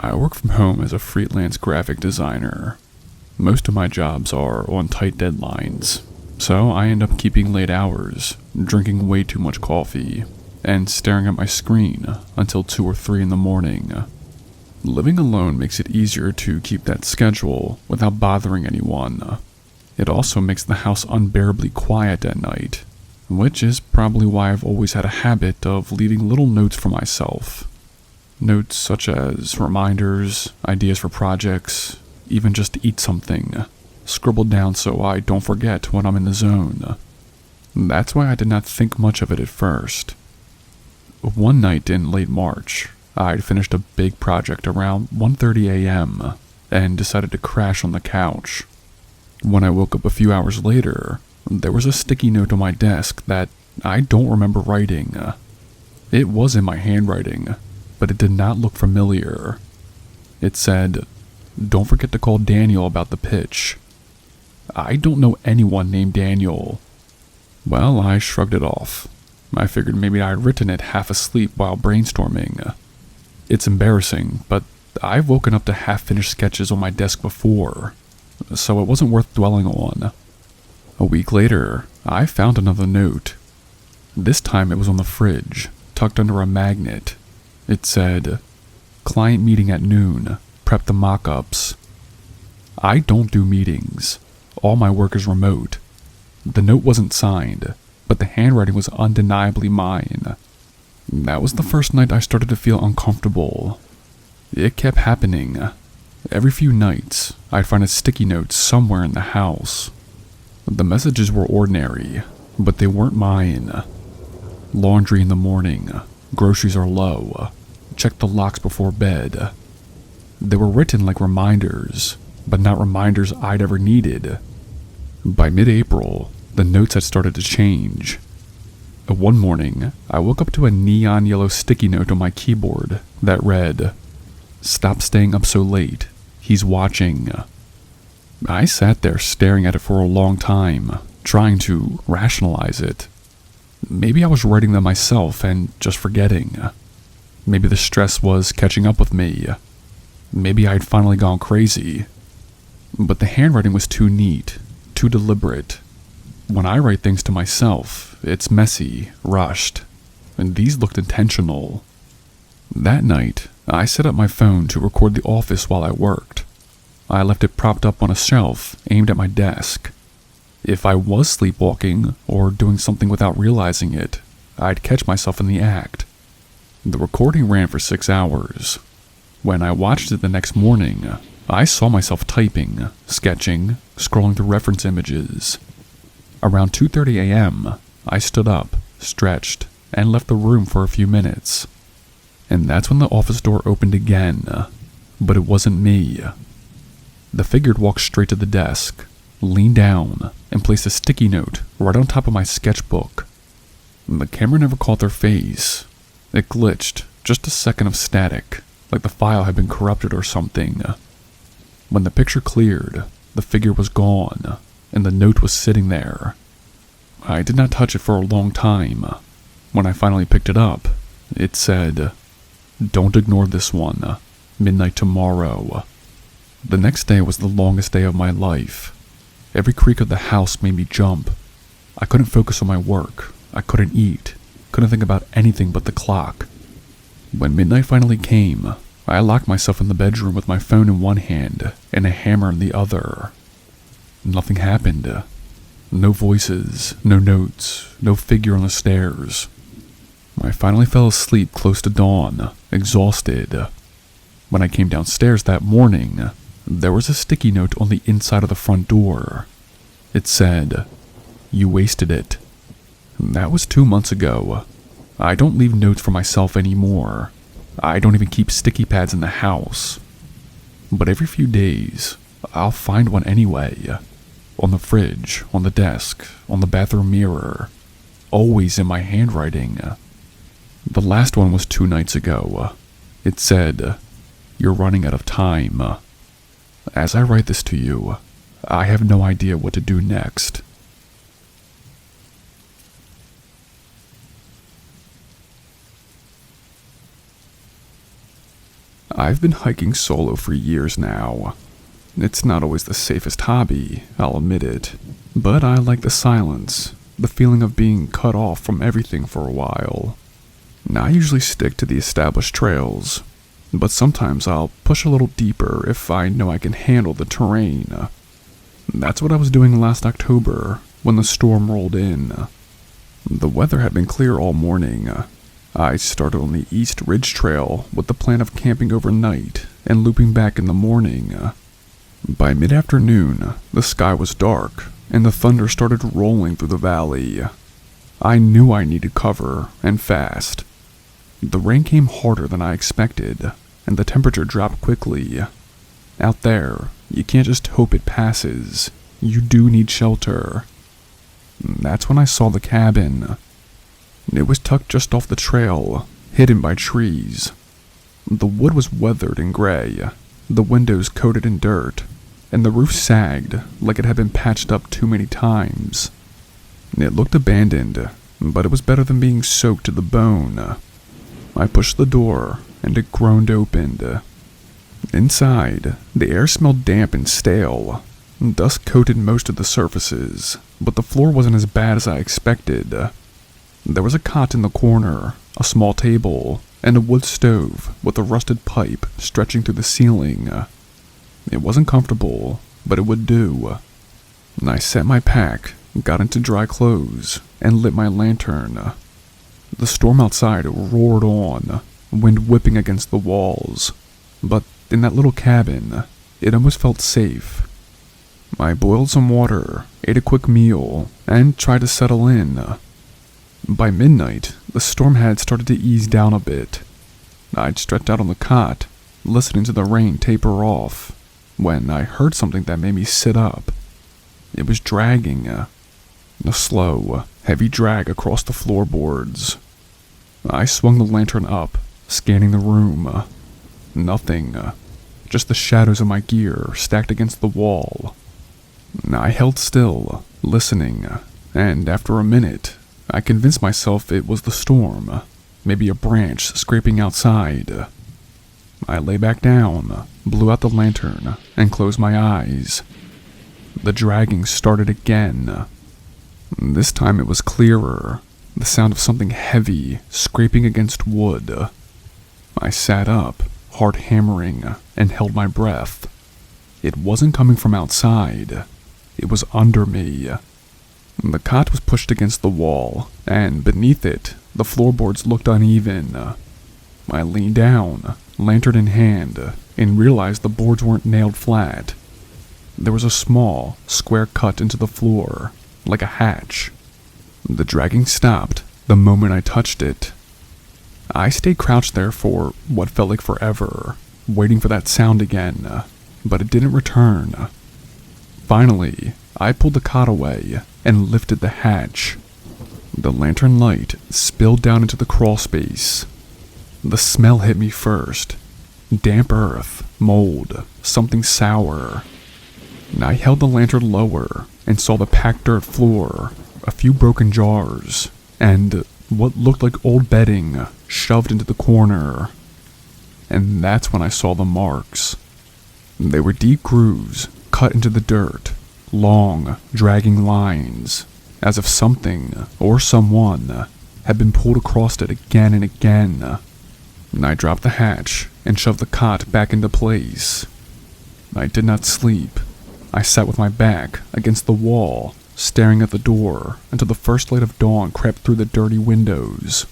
I work from home as a freelance graphic designer. Most of my jobs are on tight deadlines, so I end up keeping late hours, drinking way too much coffee, and staring at my screen until 2 or 3 in the morning. Living alone makes it easier to keep that schedule without bothering anyone. It also makes the house unbearably quiet at night, which is probably why I've always had a habit of leaving little notes for myself. Notes such as reminders, ideas for projects, even just to eat something, scribbled down so I don't forget when I'm in the zone. That's why I did not think much of it at first. One night in late March, I'd finished a big project around 1:30 a.m. and decided to crash on the couch. When I woke up a few hours later, there was a sticky note on my desk that I don't remember writing. It was in my handwriting, but it did not look familiar. It said, "Don't forget to call Daniel about the pitch." I don't know anyone named Daniel. Well, I shrugged it off. I figured maybe I'd written it half asleep while brainstorming. It's embarrassing, but I've woken up to half-finished sketches on my desk before, so it wasn't worth dwelling on. A week later, I found another note. This time it was on the fridge, tucked under a magnet. It said, "Client meeting at noon. Prep the mock-ups." I don't do meetings. All my work is remote. The note wasn't signed, but the handwriting was undeniably mine. That was the first night I started to feel uncomfortable. It kept happening. Every few nights, I'd find a sticky note somewhere in the house. The messages were ordinary, but they weren't mine. Laundry in the morning. Groceries are low. Check the locks before bed. They were written like reminders, but not reminders I'd ever needed. By mid-April, the notes had started to change. One morning, I woke up to a neon yellow sticky note on my keyboard that read, "Stop staying up so late. He's watching." I sat there staring at it for a long time, trying to rationalize it. Maybe I was writing them myself and just forgetting. Maybe the stress was catching up with me. Maybe I'd finally gone crazy. But the handwriting was too neat, too deliberate. When I write things to myself, it's messy, rushed, and these looked intentional. That night, I set up my phone to record the office while I worked. I left it propped up on a shelf aimed at my desk. If I was sleepwalking or doing something without realizing it, I'd catch myself in the act. The recording ran for 6 hours. When I watched it the next morning, I saw myself typing, sketching, scrolling through reference images. Around 2:30 a.m., I stood up, stretched, and left the room for a few minutes. And that's when the office door opened again, but it wasn't me. The figure walked straight to the desk, leaned down, and placed a sticky note right on top of my sketchbook. The camera never caught their face. It glitched, just a second of static, like the file had been corrupted or something. When the picture cleared, the figure was gone, and the note was sitting there. I did not touch it for a long time. When I finally picked it up, it said, "Don't ignore this one. Midnight tomorrow." The next day was the longest day of my life. Every creak of the house made me jump. I couldn't focus on my work. I couldn't eat. Couldn't think about anything but the clock. When midnight finally came, I locked myself in the bedroom with my phone in one hand and a hammer in the other. Nothing happened. No voices, no notes, no figure on the stairs. I finally fell asleep close to dawn, exhausted. When I came downstairs that morning, there was a sticky note on the inside of the front door. It said, "You wasted it." That was 2 months ago. I don't leave notes for myself anymore. I don't even keep sticky pads in the house. But every few days, I'll find one anyway. On the fridge, on the desk, on the bathroom mirror. Always in my handwriting. The last one was 2 nights ago. It said, "You're running out of time." As I write this to you, I have no idea what to do next. I've been hiking solo for years now. It's not always the safest hobby, I'll admit it, but I like the silence, the feeling of being cut off from everything for a while. Now, I usually stick to the established trails, but sometimes I'll push a little deeper if I know I can handle the terrain. That's what I was doing last October when the storm rolled in. The weather had been clear all morning. I started on the East Ridge Trail with the plan of camping overnight and looping back in the morning. By mid-afternoon, the sky was dark and the thunder started rolling through the valley. I knew I needed cover, and fast. The rain came harder than I expected, and the temperature dropped quickly. Out there, you can't just hope it passes. You do need shelter. That's when I saw the cabin. It was tucked just off the trail, hidden by trees. The wood was weathered and gray, the windows coated in dirt, and the roof sagged like it had been patched up too many times. It looked abandoned, but it was better than being soaked to the bone. I pushed the door, and it groaned open. Inside, the air smelled damp and stale. Dust coated most of the surfaces, but the floor wasn't as bad as I expected. There was a cot in the corner, a small table, and a wood stove with a rusted pipe stretching through the ceiling. It wasn't comfortable, but it would do. I set my pack, got into dry clothes, and lit my lantern. The storm outside roared on, wind whipping against the walls, but in that little cabin, it almost felt safe. I boiled some water, ate a quick meal, and tried to settle in. By midnight, the storm had started to ease down a bit. I'd stretched out on the cot, listening to the rain taper off, when I heard something that made me sit up. It was dragging, a slow, heavy drag across the floorboards. I swung the lantern up, scanning the room. Nothing, just the shadows of my gear stacked against the wall. I held still, listening, and after a minute, I convinced myself it was the storm, maybe a branch scraping outside. I lay back down, blew out the lantern, and closed my eyes. The dragging started again. This time it was clearer, the sound of something heavy scraping against wood. I sat up, heart hammering, and held my breath. It wasn't coming from outside. It was under me. The cot was pushed against the wall, and beneath it, the floorboards looked uneven. I leaned down, lantern in hand, and realized the boards weren't nailed flat. There was a small, square cut into the floor, like a hatch. The dragging stopped the moment I touched it. I stayed crouched there for what felt like forever, waiting for that sound again, but it didn't return. Finally, I pulled the cot away and lifted the hatch. The lantern light spilled down into the crawl space. The smell hit me first. Damp earth, mold, something sour. I held the lantern lower and saw the packed dirt floor, a few broken jars, and what looked like old bedding shoved into the corner. And that's when I saw the marks. They were deep grooves cut into the dirt, long, dragging lines, as if something or someone had been pulled across it again and again. I dropped the hatch and shoved the cot back into place. I did not sleep. I sat with my back against the wall, staring at the door until the first light of dawn crept through the dirty windows.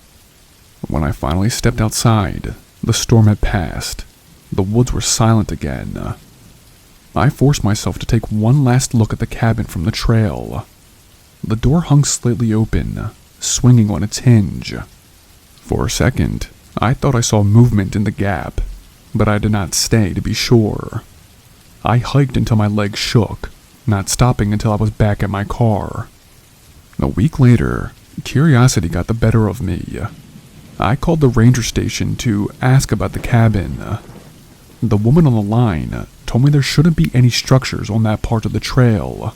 When I finally stepped outside, the storm had passed. The woods were silent again. I forced myself to take one last look at the cabin from the trail. The door hung slightly open, swinging on its hinge. For a second, I thought I saw movement in the gap, but I did not stay to be sure. I hiked until my legs shook, not stopping until I was back at my car. A week later, curiosity got the better of me. I called the ranger station to ask about the cabin. The woman on the line told me there shouldn't be any structures on that part of the trail.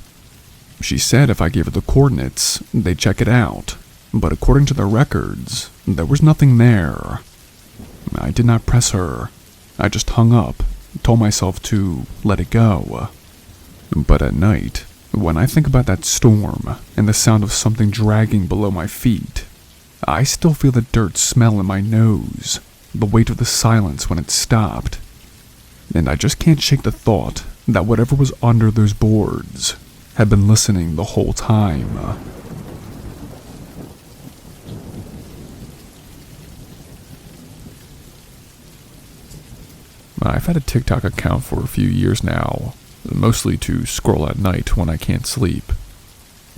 She said if I gave her the coordinates, they'd check it out, but according to the records, there was nothing there. I did not press her. I just hung up, told myself to let it go. But at night, when I think about that storm and the sound of something dragging below my feet, I still feel the dirt smell in my nose, the weight of the silence when it stopped. And I just can't shake the thought that whatever was under those boards had been listening the whole time. I've had a TikTok account for a few years now, mostly to scroll at night when I can't sleep.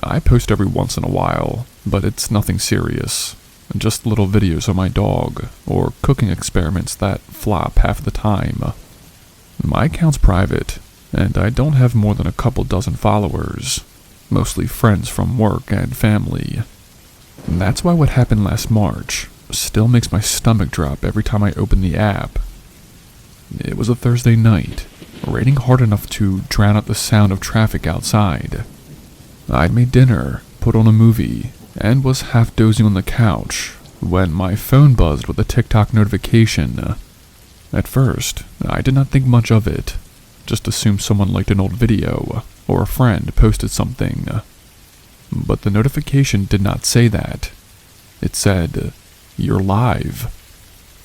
I post every once in a while, but it's nothing serious. Just little videos of my dog, or cooking experiments that flop half the time. My account's private, and I don't have more than a couple dozen followers, mostly friends from work and family. And that's why what happened last March still makes my stomach drop every time I open the app. It was a Thursday night, raining hard enough to drown out the sound of traffic outside. I'd made dinner, put on a movie, and was half dozing on the couch when my phone buzzed with a TikTok notification. At first, I did not think much of it, just assumed someone liked an old video or a friend posted something. But the notification did not say that. It said, "You're live."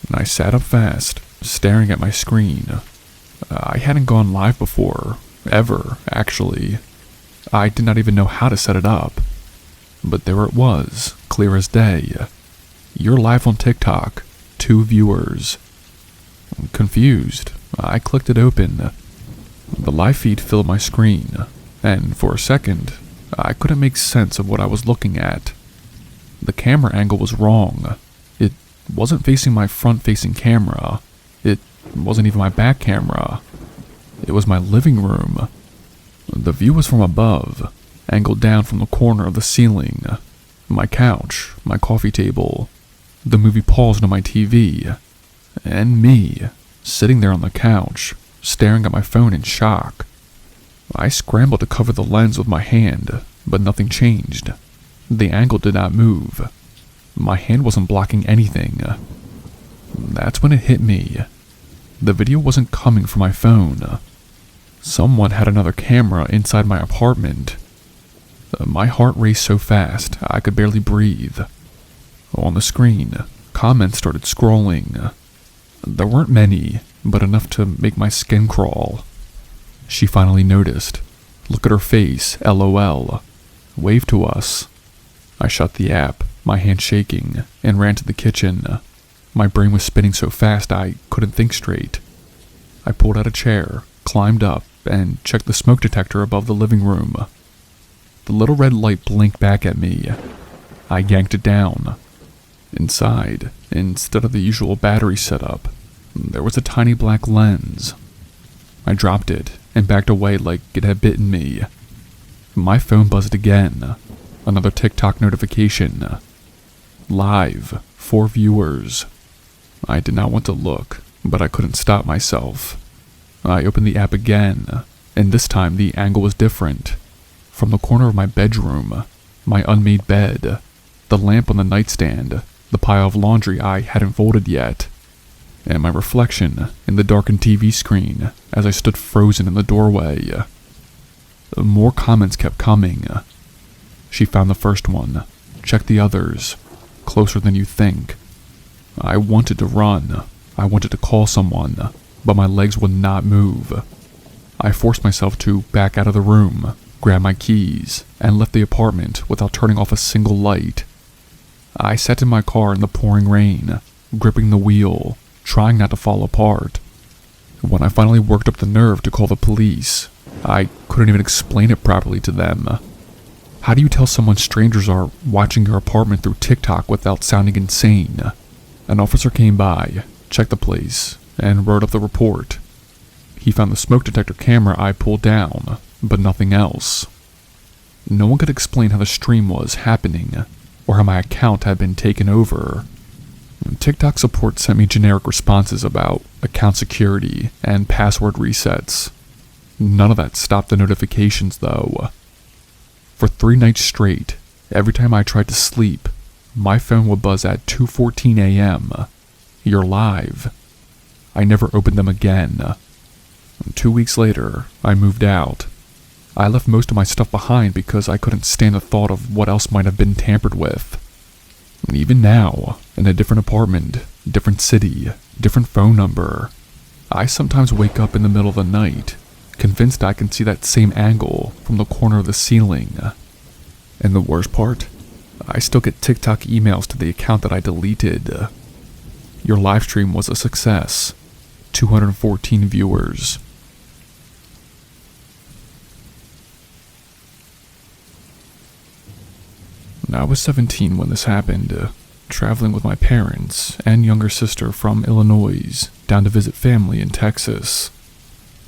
And I sat up fast, staring at my screen. I hadn't gone live before, ever, actually. I did not even know how to set it up. But there it was, clear as day. "You're live on TikTok, 2 viewers." Confused, I clicked it open. The live feed filled my screen, and for a second, I couldn't make sense of what I was looking at. The camera angle was wrong. It wasn't facing my front-facing camera. It wasn't even my back camera. It was my living room. The view was from above, angled down from the corner of the ceiling. My couch, my coffee table, the movie paused on my TV, and me, sitting there on the couch, staring at my phone in shock. I scrambled to cover the lens with my hand, but nothing changed. The angle did not move. My hand wasn't blocking anything. That's when it hit me. The video wasn't coming from my phone. Someone had another camera inside my apartment. My heart raced so fast, I could barely breathe. On the screen, comments started scrolling. There weren't many, but enough to make my skin crawl. She finally noticed. Look at her face, LOL. Waved to us. I shut the app, my hand shaking, and ran to the kitchen. My brain was spinning so fast I couldn't think straight. I pulled out a chair, climbed up, and checked the smoke detector above the living room. The little red light blinked back at me. I yanked it down. Inside, instead of the usual battery setup, there was a tiny black lens. I dropped it and backed away like it had bitten me. My phone buzzed again. Another TikTok notification. Live, 4 viewers. I did not want to look, but I couldn't stop myself. I opened the app again, and this time the angle was different. From the corner of my bedroom, my unmade bed, the lamp on the nightstand, the pile of laundry I hadn't folded yet, and my reflection in the darkened TV screen as I stood frozen in the doorway. More comments kept coming. She found the first one. Check the others. Closer than you think. I wanted to run. I wanted to call someone, but my legs would not move. I forced myself to back out of the room, grab my keys, and left the apartment without turning off a single light. I sat in my car in the pouring rain, gripping the wheel, trying not to fall apart. When I finally worked up the nerve to call the police, I couldn't even explain it properly to them. How do you tell someone strangers are watching your apartment through TikTok without sounding insane? An officer came by, checked the place, and wrote up the report. He found the smoke detector camera I pulled down, but nothing else. No one could explain how the stream was happening, or how my account had been taken over. TikTok support sent me generic responses about account security and password resets. None of that stopped the notifications, though. For 3 nights straight, every time I tried to sleep, my phone would buzz at 2:14 a.m. You're live. I never opened them again. 2 weeks later, I moved out. I left most of my stuff behind because I couldn't stand the thought of what else might have been tampered with. And even now, in a different apartment, different city, different phone number, I sometimes wake up in the middle of the night, convinced I can see that same angle from the corner of the ceiling. And the worst part? I still get TikTok emails to the account that I deleted. Your livestream was a success. 214 viewers. I was 17 when this happened, traveling with my parents and younger sister from Illinois down to visit family in Texas.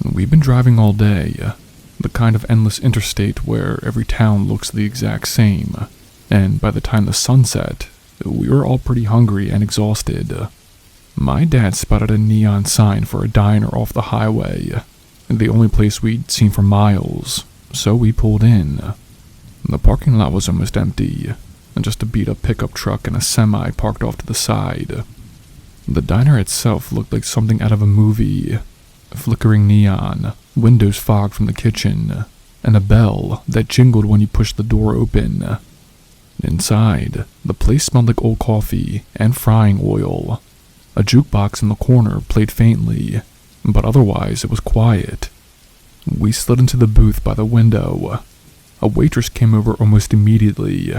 We've been driving all day, the kind of endless interstate where every town looks the exact same, and by the time the sun set, we were all pretty hungry and exhausted. My dad spotted a neon sign for a diner off the highway, the only place we'd seen for miles, so we pulled in. The parking lot was almost empty, and just a beat-up pickup truck and a semi parked off to the side. The diner itself looked like something out of a movie. Flickering neon, windows fogged from the kitchen, and a bell that jingled when you pushed the door open. Inside, the place smelled like old coffee and frying oil. A jukebox in the corner played faintly, but otherwise it was quiet. We slid into the booth by the window. A waitress came over almost immediately.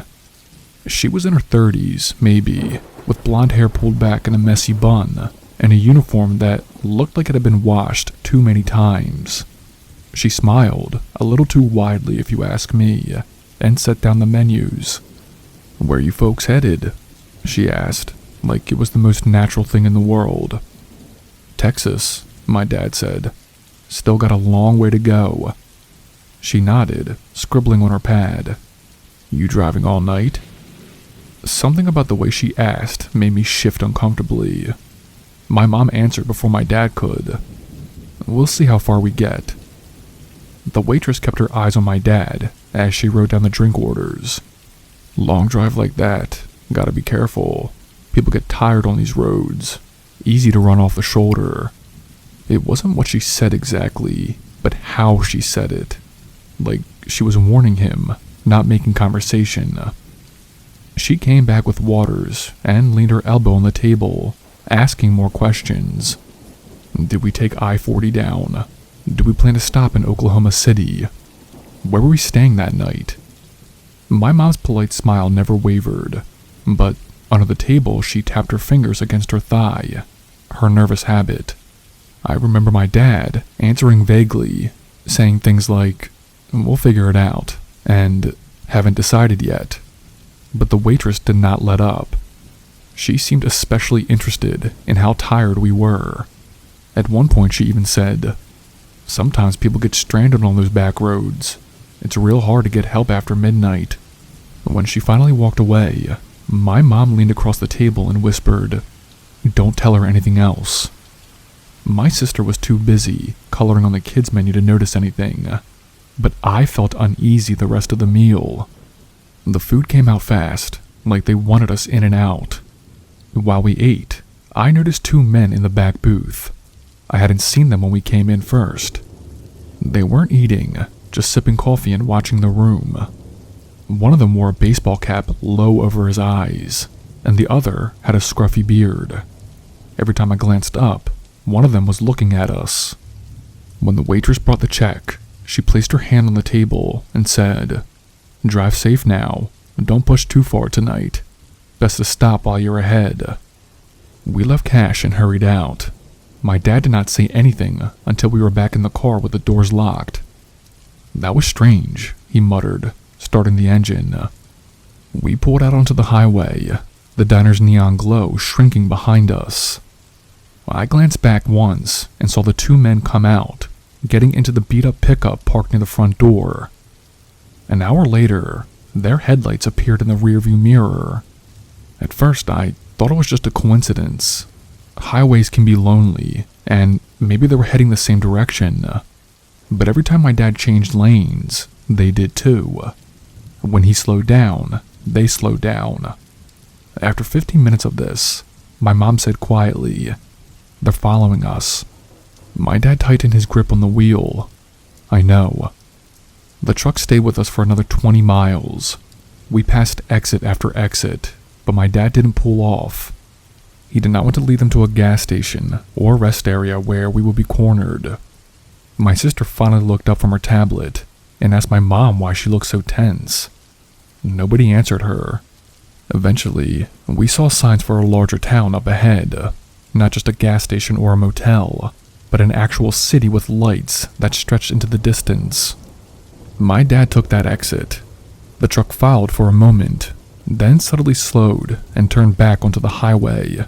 She was in her 30s, maybe, with blonde hair pulled back in a messy bun, and a uniform that looked like it had been washed too many times. She smiled, a little too widely if you ask me, and set down the menus. "Where you folks headed?" she asked, like it was the most natural thing in the world. "Texas," my dad said. "Still got a long way to go." She nodded, scribbling on her pad. "You driving all night?" Something about the way she asked made me shift uncomfortably. My mom answered before my dad could. "We'll see how far we get." The waitress kept her eyes on my dad as she wrote down the drink orders. "Long drive like that, gotta be careful. People get tired on these roads. Easy to run off the shoulder." It wasn't what she said exactly, but how she said it. Like she was warning him, not making conversation. She came back with waters and leaned her elbow on the table, asking more questions. Did we take I-40 down? Did we plan to stop in Oklahoma City? Where were we staying that night? My mom's polite smile never wavered, but under the table she tapped her fingers against her thigh, her nervous habit. I remember my dad answering vaguely, saying things like, "We'll figure it out," and "haven't decided yet." But the waitress did not let up. She seemed especially interested in how tired we were. At one point she even said, "Sometimes people get stranded on those back roads. It's real hard to get help after midnight." When she finally walked away, my mom leaned across the table and whispered, "Don't tell her anything else." My sister was too busy coloring on the kids' menu to notice anything, but I felt uneasy the rest of the meal. The food came out fast, like they wanted us in and out. While we ate, I noticed two men in the back booth. I hadn't seen them when we came in first. They weren't eating, just sipping coffee and watching the room. One of them wore a baseball cap low over his eyes, and the other had a scruffy beard. Every time I glanced up, one of them was looking at us. When the waitress brought the check, she placed her hand on the table and said, "Drive safe now. Don't push too far tonight. Best to stop while you're ahead." We left cash and hurried out. My dad did not say anything until we were back in the car with the doors locked. "That was strange," he muttered, starting the engine. We pulled out onto the highway, the diner's neon glow shrinking behind us. I glanced back once and saw the two men come out, getting into the beat-up pickup parked near the front door. An hour later, their headlights appeared in the rearview mirror. At first, I thought it was just a coincidence. Highways can be lonely, and maybe they were heading the same direction. But every time my dad changed lanes, they did too. When he slowed down, they slowed down. After 15 minutes of this, my mom said quietly, They're following us. My dad tightened his grip on the wheel. I know. The truck stayed with us for another 20 miles. We passed exit after exit, but my dad didn't pull off. He did not want to lead them to a gas station or rest area where we would be cornered. My sister finally looked up from her tablet and asked my mom why she looked so tense. Nobody answered her. Eventually, we saw signs for a larger town up ahead, not just a gas station or a motel, but an actual city with lights that stretched into the distance. My dad took that exit. The truck followed for a moment, then suddenly slowed and turned back onto the highway.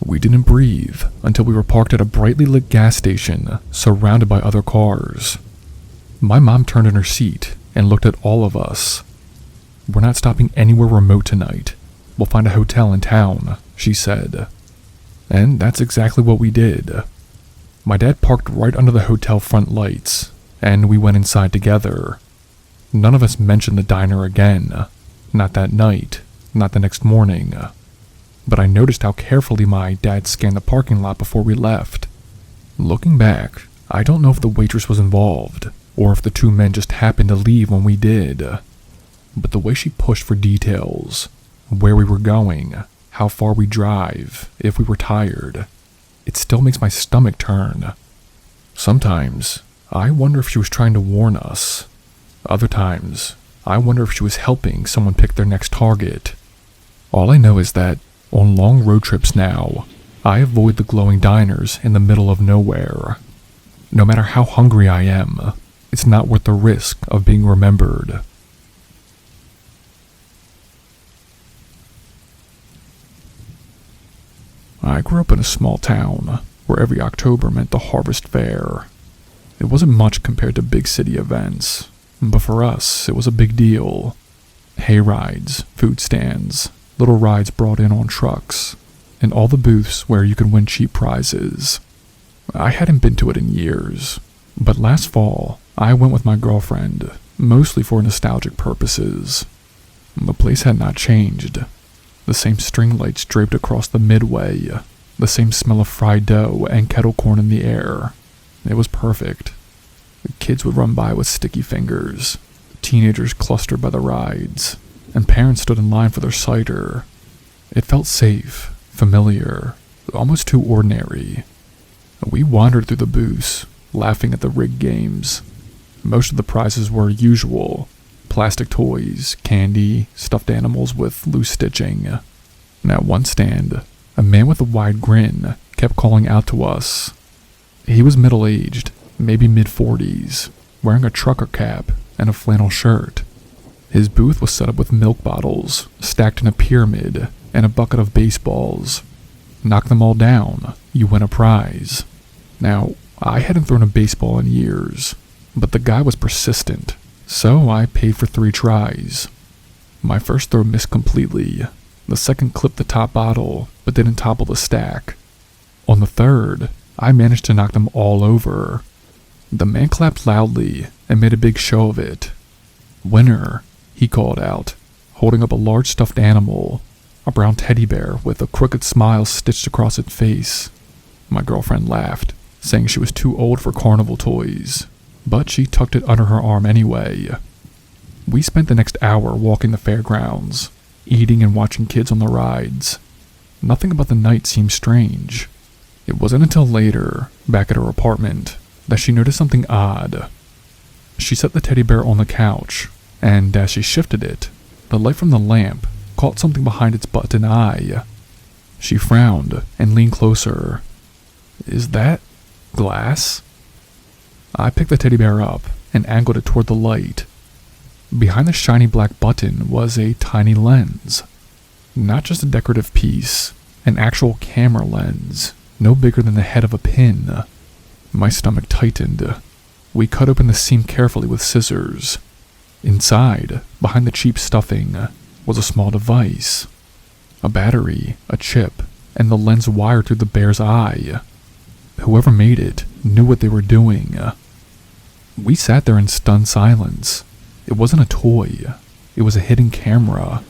We didn't breathe until we were parked at a brightly lit gas station, surrounded by other cars. My mom turned in her seat and looked at all of us. "We're not stopping anywhere remote tonight. We'll find a hotel in town," she said. And that's exactly what we did. My dad parked right under the hotel front lights, and we went inside together. None of us mentioned the diner again. Not that night, not the next morning. But I noticed how carefully my dad scanned the parking lot before we left. Looking back, I don't know if the waitress was involved, or if the two men just happened to leave when we did. But the way she pushed for details, where we were going, how far we drive, if we were tired, it still makes my stomach turn. Sometimes, I wonder if she was trying to warn us. Other times, I wonder if she was helping someone pick their next target. All I know is that, on long road trips now, I avoid the glowing diners in the middle of nowhere. No matter how hungry I am, it's not worth the risk of being remembered. I grew up in a small town where every October meant the harvest fair. It wasn't much compared to big city events, but for us, it was a big deal. Hay rides, food stands, little rides brought in on trucks, and all the booths where you could win cheap prizes. I hadn't been to it in years, but last fall, I went with my girlfriend, mostly for nostalgic purposes. The place had not changed. The same string lights draped across the midway, the same smell of fried dough and kettle corn in the air. It was perfect. The kids would run by with sticky fingers, teenagers clustered by the rides, and parents stood in line for their cider. It felt safe, familiar, almost too ordinary. We wandered through the booths, laughing at the rigged games. Most of the prizes were usual: plastic toys, candy, stuffed animals with loose stitching. And at one stand, a man with a wide grin kept calling out to us. He was middle-aged, maybe mid-40s, wearing a trucker cap and a flannel shirt. His booth was set up with milk bottles, stacked in a pyramid, and a bucket of baseballs. Knock them all down, you win a prize. Now, I hadn't thrown a baseball in years, but the guy was persistent, so I paid for 3 tries. My first throw missed completely. The second clipped the top bottle, but didn't topple the stack. On the third, I managed to knock them all over. The man clapped loudly and made a big show of it. "Winner," he called out, holding up a large stuffed animal, a brown teddy bear with a crooked smile stitched across its face. My girlfriend laughed, saying she was too old for carnival toys, but she tucked it under her arm anyway. We spent the next hour walking the fairgrounds, eating and watching kids on the rides. Nothing about the night seemed strange. It wasn't until later, back at her apartment, that she noticed something odd. She set the teddy bear on the couch, and as she shifted it, the light from the lamp caught something behind its button eye. She frowned and leaned closer. "Is that glass?" I picked the teddy bear up and angled it toward the light. Behind the shiny black button was a tiny lens. Not just a decorative piece, an actual camera lens, no bigger than the head of a pin. My stomach tightened. We cut open the seam carefully with scissors. Inside, behind the cheap stuffing, was a small device. A battery, a chip, and the lens wired through the bear's eye. Whoever made it knew what they were doing. We sat there in stunned silence. It wasn't a toy. It was a hidden camera.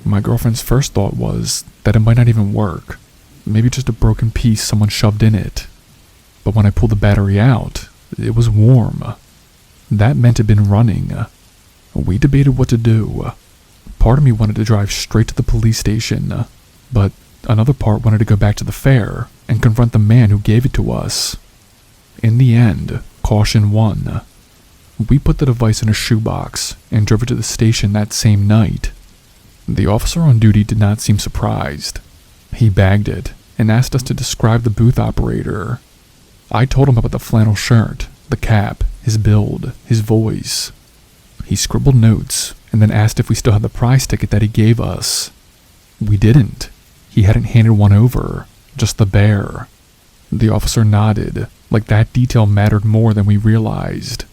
My girlfriend's first thought was that it might not even work. Maybe just a broken piece someone shoved in it. But when I pulled the battery out, it was warm. That meant it'd been running. We debated what to do. Part of me wanted to drive straight to the police station, but another part wanted to go back to the fair and confront the man who gave it to us. In the end, caution won. We put the device in a shoebox and drove it to the station that same night. The officer on duty did not seem surprised. He bagged it and asked us to describe the booth operator. I told him about the flannel shirt, the cap, his build, his voice. He scribbled notes and then asked if we still had the prize ticket that he gave us. We didn't. He hadn't handed one over, just the bear. The officer nodded, like that detail mattered more than we realized.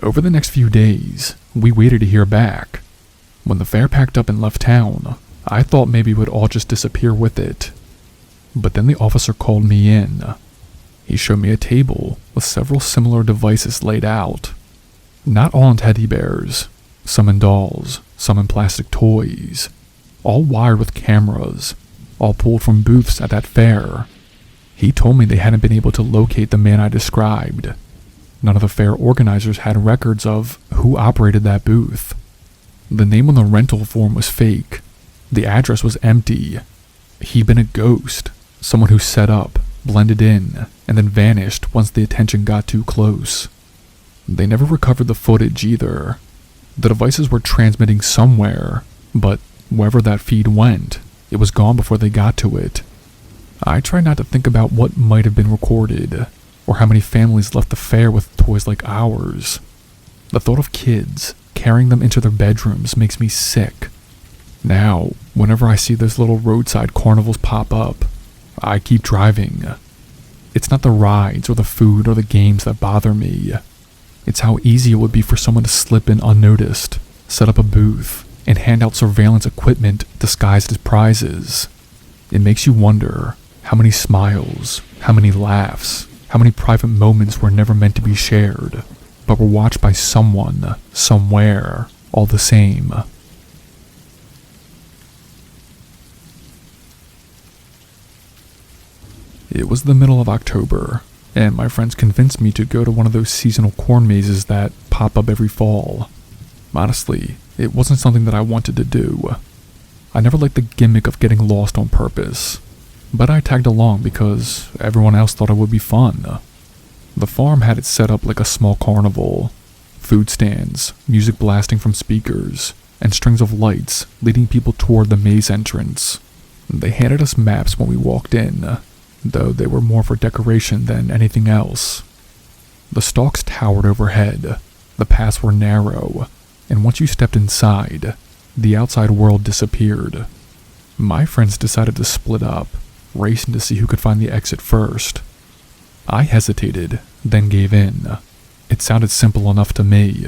Over the next few days, we waited to hear back. When the fair packed up and left town, I thought maybe it would all just disappear with it. But then the officer called me in. He showed me a table with several similar devices laid out. Not all in teddy bears, some in dolls, some in plastic toys, all wired with cameras, all pulled from booths at that fair. He told me they hadn't been able to locate the man I described. None of the fair organizers had records of who operated that booth. The name on the rental form was fake. The address was empty. He'd been a ghost, someone who set up, blended in, and then vanished once the attention got too close. They never recovered the footage either. The devices were transmitting somewhere, but wherever that feed went, it was gone before they got to it. I tried not to think about what might have been recorded, or how many families left the fair with toys like ours. The thought of kids carrying them into their bedrooms makes me sick. Now, whenever I see those little roadside carnivals pop up, I keep driving. It's not the rides or the food or the games that bother me. It's how easy it would be for someone to slip in unnoticed, set up a booth, and hand out surveillance equipment disguised as prizes. It makes you wonder how many smiles, how many laughs, how many private moments were never meant to be shared, but were watched by someone, somewhere, all the same. It was the middle of October, and my friends convinced me to go to one of those seasonal corn mazes that pop up every fall. Honestly, it wasn't something that I wanted to do. I never liked the gimmick of getting lost on purpose, but I tagged along because everyone else thought it would be fun. The farm had it set up like a small carnival. Food stands, music blasting from speakers, and strings of lights leading people toward the maze entrance. They handed us maps when we walked in, though they were more for decoration than anything else. The stalks towered overhead, the paths were narrow, and once you stepped inside, the outside world disappeared. My friends decided to split up, racing to see who could find the exit first. I hesitated, then gave in. It sounded simple enough to me.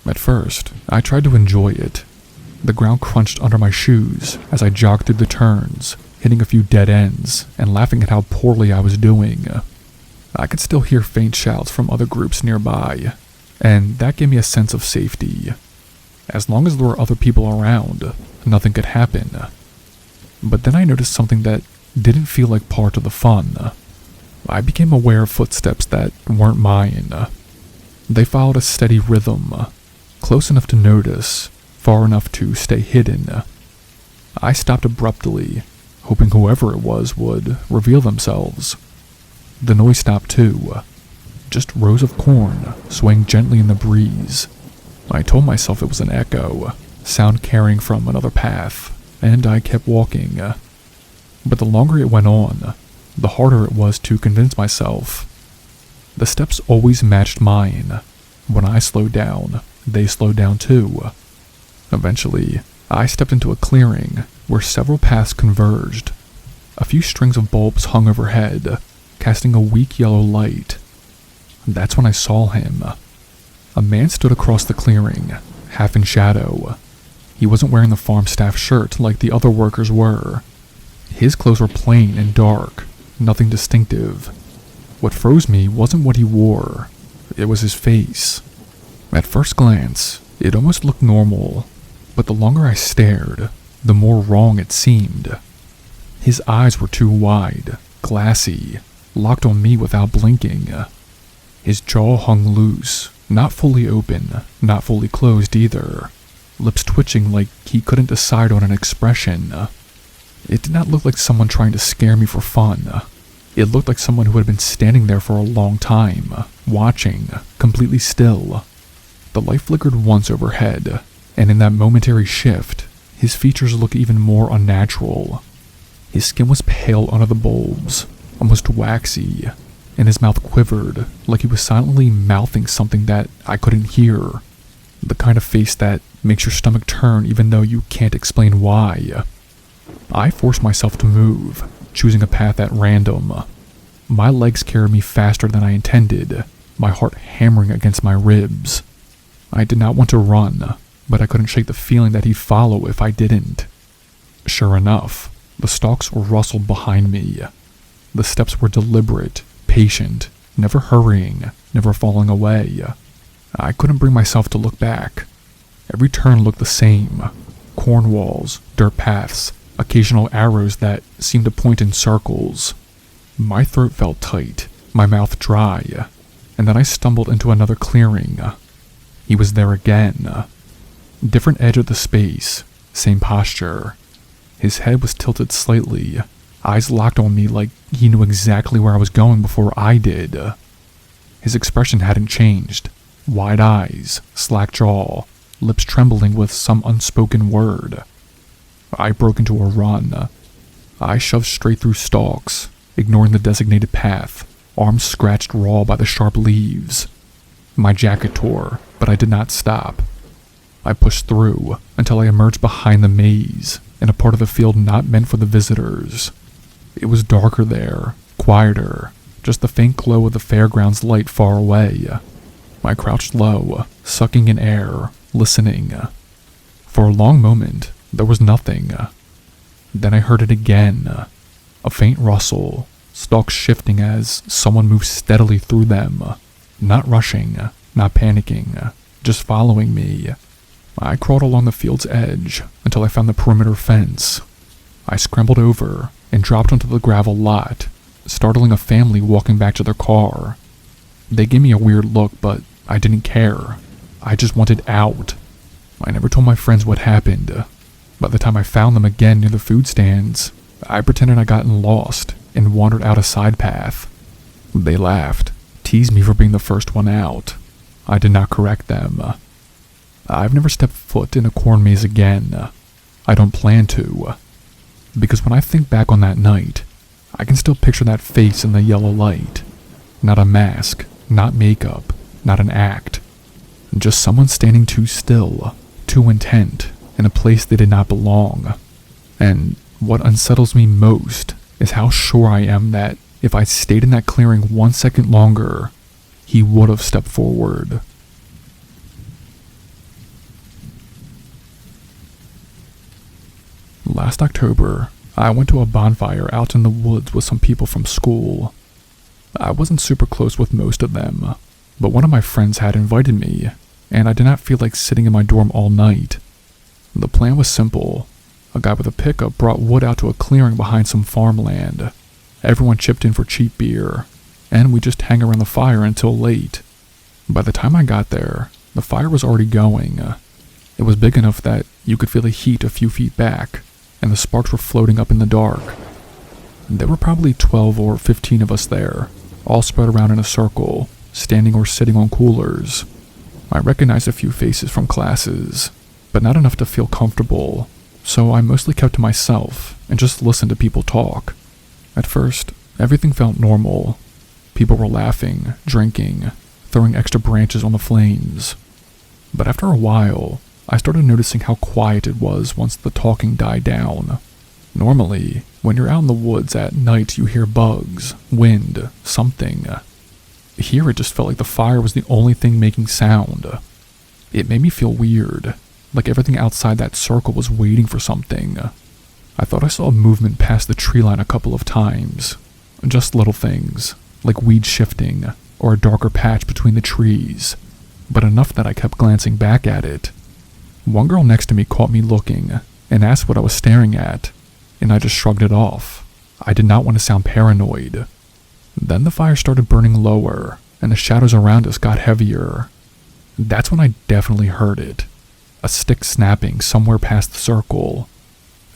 At first, I tried to enjoy it. The ground crunched under my shoes as I jogged through the turns, hitting a few dead ends and laughing at how poorly I was doing. I could still hear faint shouts from other groups nearby, and that gave me a sense of safety. As long as there were other people around, nothing could happen. But then I noticed something that didn't feel like part of the fun. I became aware of footsteps that weren't mine. They followed a steady rhythm, close enough to notice, far enough to stay hidden. I stopped abruptly, hoping whoever it was would reveal themselves. The noise stopped too, just rows of corn swaying gently in the breeze. I told myself it was an echo, sound carrying from another path, and I kept walking. But the longer it went on, the harder it was to convince myself. The steps always matched mine. When I slowed down, they slowed down too. Eventually, I stepped into a clearing where several paths converged. A few strings of bulbs hung overhead, casting a weak yellow light. That's when I saw him. A man stood across the clearing, half in shadow. He wasn't wearing the farm staff shirt like the other workers were. His clothes were plain and dark, nothing distinctive. What froze me wasn't what he wore, it was his face. At first glance, it almost looked normal, but the longer I stared, the more wrong it seemed. His eyes were too wide, glassy, locked on me without blinking. His jaw hung loose, not fully open, not fully closed either, lips twitching like he couldn't decide on an expression. It did not look like someone trying to scare me for fun. It looked like someone who had been standing there for a long time, watching, completely still. The light flickered once overhead, and in that momentary shift, his features looked even more unnatural. His skin was pale under the bulbs, almost waxy, and his mouth quivered like he was silently mouthing something that I couldn't hear. The kind of face that makes your stomach turn even though you can't explain why. I forced myself to move, choosing a path at random. My legs carried me faster than I intended, my heart hammering against my ribs. I did not want to run, but I couldn't shake the feeling that he'd follow if I didn't. Sure enough, the stalks rustled behind me. The steps were deliberate, patient, never hurrying, never falling away. I couldn't bring myself to look back. Every turn looked the same. Corn walls, dirt paths, occasional arrows that seemed to point in circles. My throat felt tight, my mouth dry, and then I stumbled into another clearing. He was there again. Different edge of the space, same posture. His head was tilted slightly, eyes locked on me like he knew exactly where I was going before I did. His expression hadn't changed. Wide eyes, slack jaw, lips trembling with some unspoken word. I broke into a run. I shoved straight through stalks, ignoring the designated path, arms scratched raw by the sharp leaves. My jacket tore, but I did not stop. I pushed through until I emerged behind the maze, in a part of the field not meant for the visitors. It was darker there, quieter, just the faint glow of the fairground's light far away. I crouched low, sucking in air, listening. For a long moment, there was nothing. Then I heard it again. A faint rustle, stalks shifting as someone moved steadily through them. Not rushing, not panicking, just following me. I crawled along the field's edge until I found the perimeter fence. I scrambled over and dropped onto the gravel lot, startling a family walking back to their car. They gave me a weird look, but I didn't care. I just wanted out. I never told my friends what happened. By the time I found them again near the food stands, I pretended I'd gotten lost and wandered out a side path. They laughed, teased me for being the first one out. I did not correct them. I've never stepped foot in a corn maze again. I don't plan to. Because when I think back on that night, I can still picture that face in the yellow light. Not a mask, not makeup, not an act. Just someone standing too still, too intent, in a place they did not belong. And what unsettles me most is how sure I am that if I stayed in that clearing 1 second longer, he would have stepped forward. Last October, I went to a bonfire out in the woods with some people from school. I wasn't super close with most of them, but one of my friends had invited me, and I did not feel like sitting in my dorm all night. The plan was simple. A guy with a pickup brought wood out to a clearing behind some farmland. Everyone chipped in for cheap beer, and we just hang around the fire until late. By the time I got there, the fire was already going. It was big enough that you could feel the heat a few feet back, and the sparks were floating up in the dark. There were probably 12 or 15 of us there, all spread around in a circle, standing or sitting on coolers. I recognized a few faces from classes, but not enough to feel comfortable, so I mostly kept to myself and just listened to people talk. At first, everything felt normal. People were laughing, drinking, throwing extra branches on the flames. But after a while, I started noticing how quiet it was once the talking died down. Normally, when you're out in the woods at night, you hear bugs, wind, something. Here it just felt like the fire was the only thing making sound. It made me feel weird, like everything outside that circle was waiting for something. I thought I saw a movement past the tree line a couple of times. Just little things, like weeds shifting, or a darker patch between the trees, but enough that I kept glancing back at it. One girl next to me caught me looking, and asked what I was staring at, and I just shrugged it off. I did not want to sound paranoid. Then the fire started burning lower, and the shadows around us got heavier. That's when I definitely heard it. A stick snapping somewhere past the circle.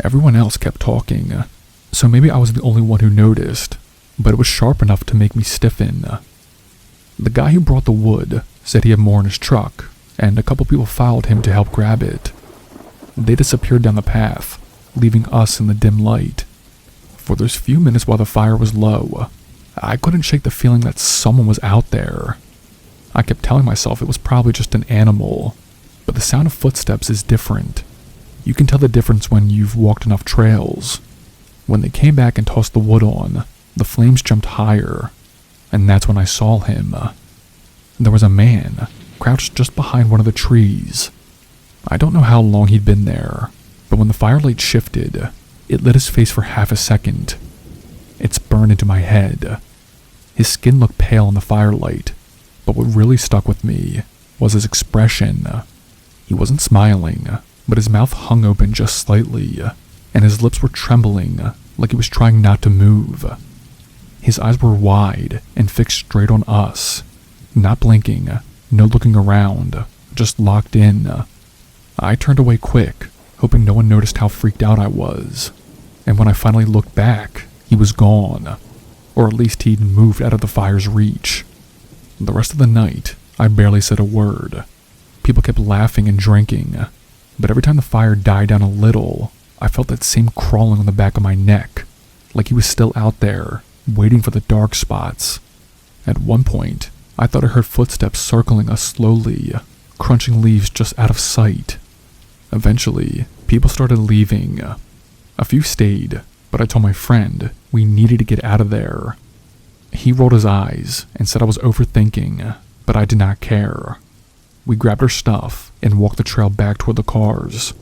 Everyone else kept talking, so maybe I was the only one who noticed, but it was sharp enough to make me stiffen. The guy who brought the wood said he had more in his truck, and a couple people followed him to help grab it. They disappeared down the path, leaving us in the dim light. For those few minutes while the fire was low, I couldn't shake the feeling that someone was out there. I kept telling myself it was probably just an animal, but the sound of footsteps is different. You can tell the difference when you've walked enough trails. When they came back and tossed the wood on, the flames jumped higher, and that's when I saw him. There was a man, crouched just behind one of the trees. I don't know how long he'd been there, but when the firelight shifted, it lit his face for half a second. It's burned into my head. His skin looked pale in the firelight, but what really stuck with me was his expression. He wasn't smiling, but his mouth hung open just slightly, and his lips were trembling like he was trying not to move. His eyes were wide and fixed straight on us, not blinking, no looking around, just locked in. I turned away quick, hoping no one noticed how freaked out I was, and when I finally looked back, he was gone, or at least he'd moved out of the fire's reach. The rest of the night, I barely said a word. People kept laughing and drinking, but every time the fire died down a little, I felt that same crawling on the back of my neck, like he was still out there, waiting for the dark spots. At one point, I thought I heard footsteps circling us slowly, crunching leaves just out of sight. Eventually, people started leaving. A few stayed, but I told my friend we needed to get out of there. He rolled his eyes and said I was overthinking, but I did not care. We grabbed our stuff and walked the trail back toward the cars.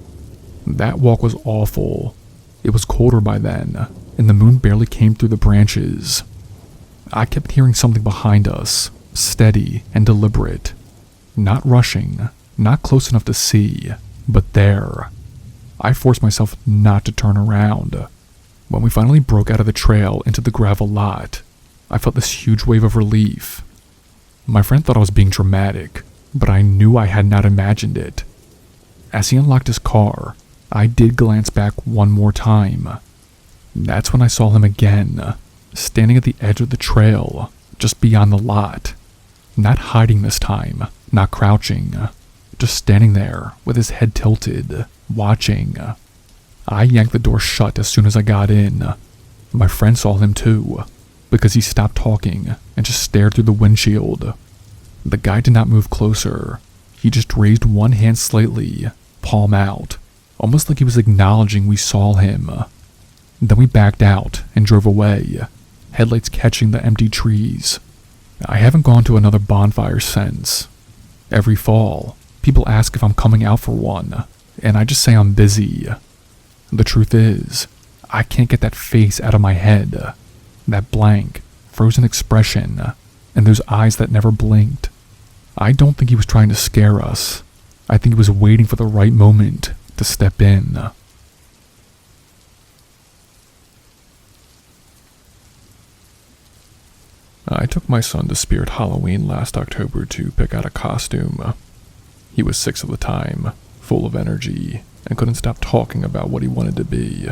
That walk was awful. It was colder by then, and the moon barely came through the branches. I kept hearing something behind us, steady and deliberate. Not rushing, not close enough to see, but there. I forced myself not to turn around. When we finally broke out of the trail into the gravel lot, I felt this huge wave of relief. My friend thought I was being dramatic, but I knew I had not imagined it. As he unlocked his car, I did glance back one more time. That's when I saw him again, standing at the edge of the trail, just beyond the lot. Not hiding this time, not crouching, just standing there with his head tilted, watching. I yanked the door shut as soon as I got in. My friend saw him too, because he stopped talking and just stared through the windshield. The guy did not move closer. He just raised one hand slightly, palm out, almost like he was acknowledging we saw him. Then we backed out and drove away, headlights catching the empty trees. I haven't gone to another bonfire since. Every fall, people ask if I'm coming out for one, and I just say I'm busy. The truth is, I can't get that face out of my head. That blank, frozen expression, and those eyes that never blinked. I don't think he was trying to scare us. I think he was waiting for the right moment to step in. I took my son to Spirit Halloween last October to pick out a costume. He was 6 at the time, full of energy, and couldn't stop talking about what he wanted to be.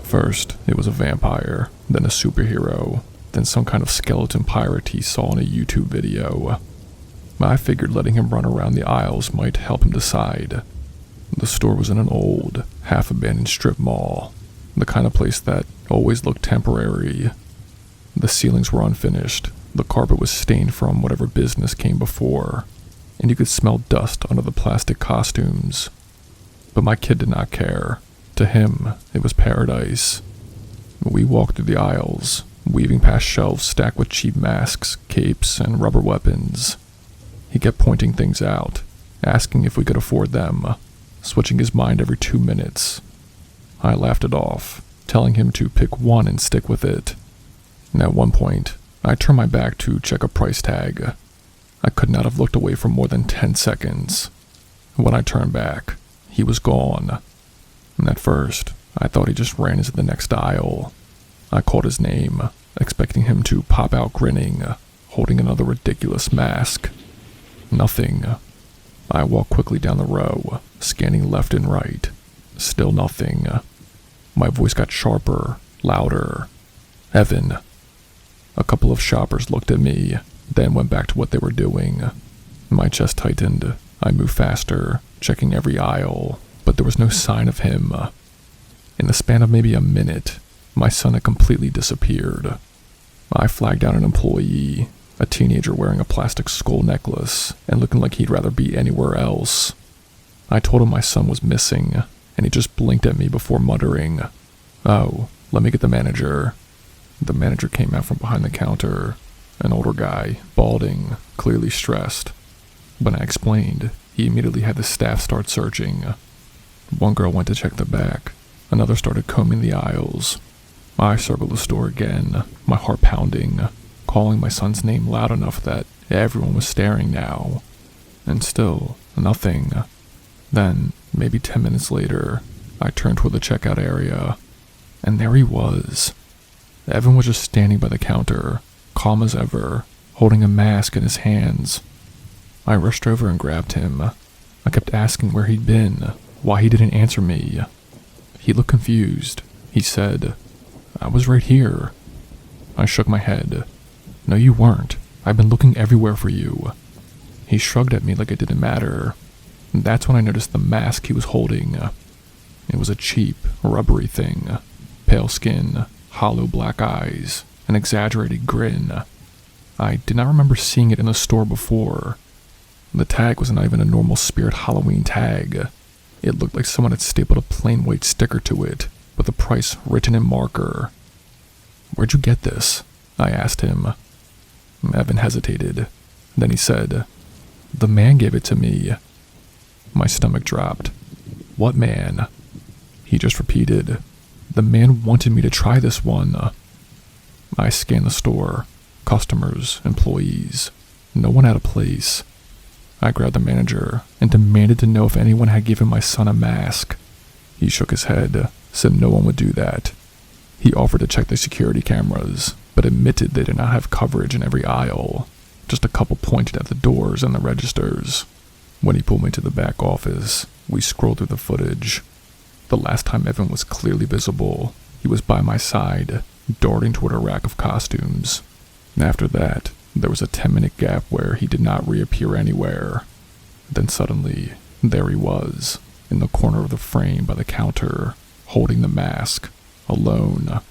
First, it was a vampire, then a superhero, then some kind of skeleton pirate he saw in a YouTube video. I figured letting him run around the aisles might help him decide. The store was in an old, half-abandoned strip mall, the kind of place that always looked temporary. The ceilings were unfinished, the carpet was stained from whatever business came before, and you could smell dust under the plastic costumes. But my kid did not care. To him, it was paradise. We walked through the aisles, weaving past shelves stacked with cheap masks, capes, and rubber weapons. He kept pointing things out, asking if we could afford them, switching his mind every 2 minutes. I laughed it off, telling him to pick one and stick with it. And at one point, I turned my back to check a price tag. I could not have looked away for more than 10 seconds. When I turned back, he was gone. And at first, I thought he just ran into the next aisle. I called his name, expecting him to pop out grinning, holding another ridiculous mask. Nothing. I walked quickly down the row, scanning left and right. Still nothing. My voice got sharper, louder. Evan. A couple of shoppers looked at me, then went back to what they were doing. My chest tightened. I moved faster, checking every aisle, but there was no sign of him. In the span of maybe a minute, my son had completely disappeared. I flagged down an employee, a teenager wearing a plastic skull necklace and looking like he'd rather be anywhere else. I told him my son was missing, and he just blinked at me before muttering, "Oh, let me get the manager." The manager came out from behind the counter, an older guy, balding, clearly stressed. When I explained, he immediately had the staff start searching. One girl went to check the back, another started combing the aisles. I circled the store again, my heart pounding, calling my son's name loud enough that everyone was staring now. And still, nothing. Then, maybe 10 minutes later, I turned toward the checkout area, and there he was. Evan was just standing by the counter, calm as ever, holding a mask in his hands. I rushed over and grabbed him. I kept asking where he'd been, why he didn't answer me. He looked confused. He said, "I was right here." I shook my head. "No, you weren't. I've been looking everywhere for you." He shrugged at me like it didn't matter. That's when I noticed the mask he was holding. It was a cheap, rubbery thing. Pale skin, hollow black eyes, an exaggerated grin. I did not remember seeing it in the store before. The tag was not even a normal Spirit Halloween tag. It looked like someone had stapled a plain white sticker to it, with the price written in marker. "Where'd you get this?" I asked him. Evan hesitated. Then he said, "The man gave it to me." My stomach dropped. "What man?" He just repeated, "The man wanted me to try this one." I scanned the store. Customers, employees. No one had a place. I grabbed the manager and demanded to know if anyone had given my son a mask. He shook his head, said no one would do that. He offered to check the security cameras, but admitted they did not have coverage in every aisle. Just a couple pointed at the doors and the registers. When he pulled me to the back office, we scrolled through the footage. The last time Evan was clearly visible, he was by my side, darting toward a rack of costumes. After that, there was a 10-minute gap where he did not reappear anywhere. Then suddenly, there he was, in the corner of the frame by the counter, holding the mask, alone.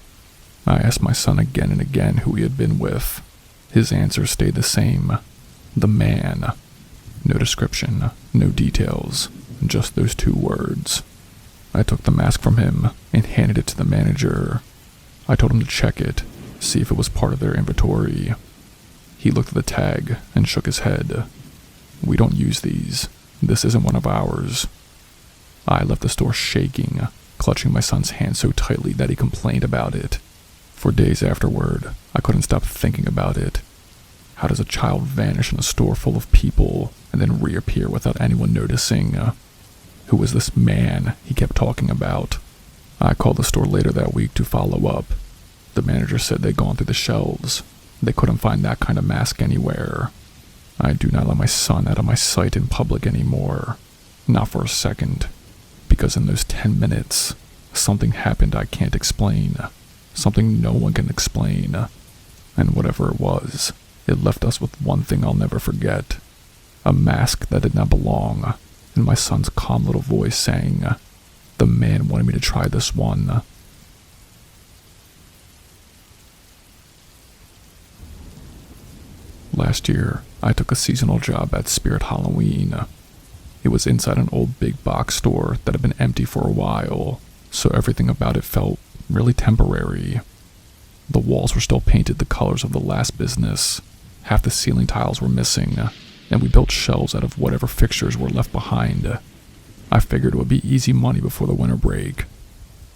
I asked my son again and again who he had been with. His answer stayed the same. The man. No description, no details, just those 2 words. I took the mask from him and handed it to the manager. I told him to check it, see if it was part of their inventory. He looked at the tag and shook his head. "We don't use these. This isn't one of ours." I left the store shaking, clutching my son's hand so tightly that he complained about it. For days afterward, I couldn't stop thinking about it. How does a child vanish in a store full of people and then reappear without anyone noticing? Who was this man he kept talking about? I called the store later that week to follow up. The manager said they'd gone through the shelves. They couldn't find that kind of mask anywhere. I do not let my son out of my sight in public anymore. Not for a second. Because in those 10 minutes, something happened I can't explain. Something no one can explain. And whatever it was, it left us with one thing I'll never forget. A mask that did not belong, and my son's calm little voice saying, "The man wanted me to try this one." Last year, I took a seasonal job at Spirit Halloween. It was inside an old big box store that had been empty for a while, so everything about it felt really temporary. The walls were still painted the colors of the last business. Half the ceiling tiles were missing, and we built shelves out of whatever fixtures were left behind. I figured it would be easy money before the winter break.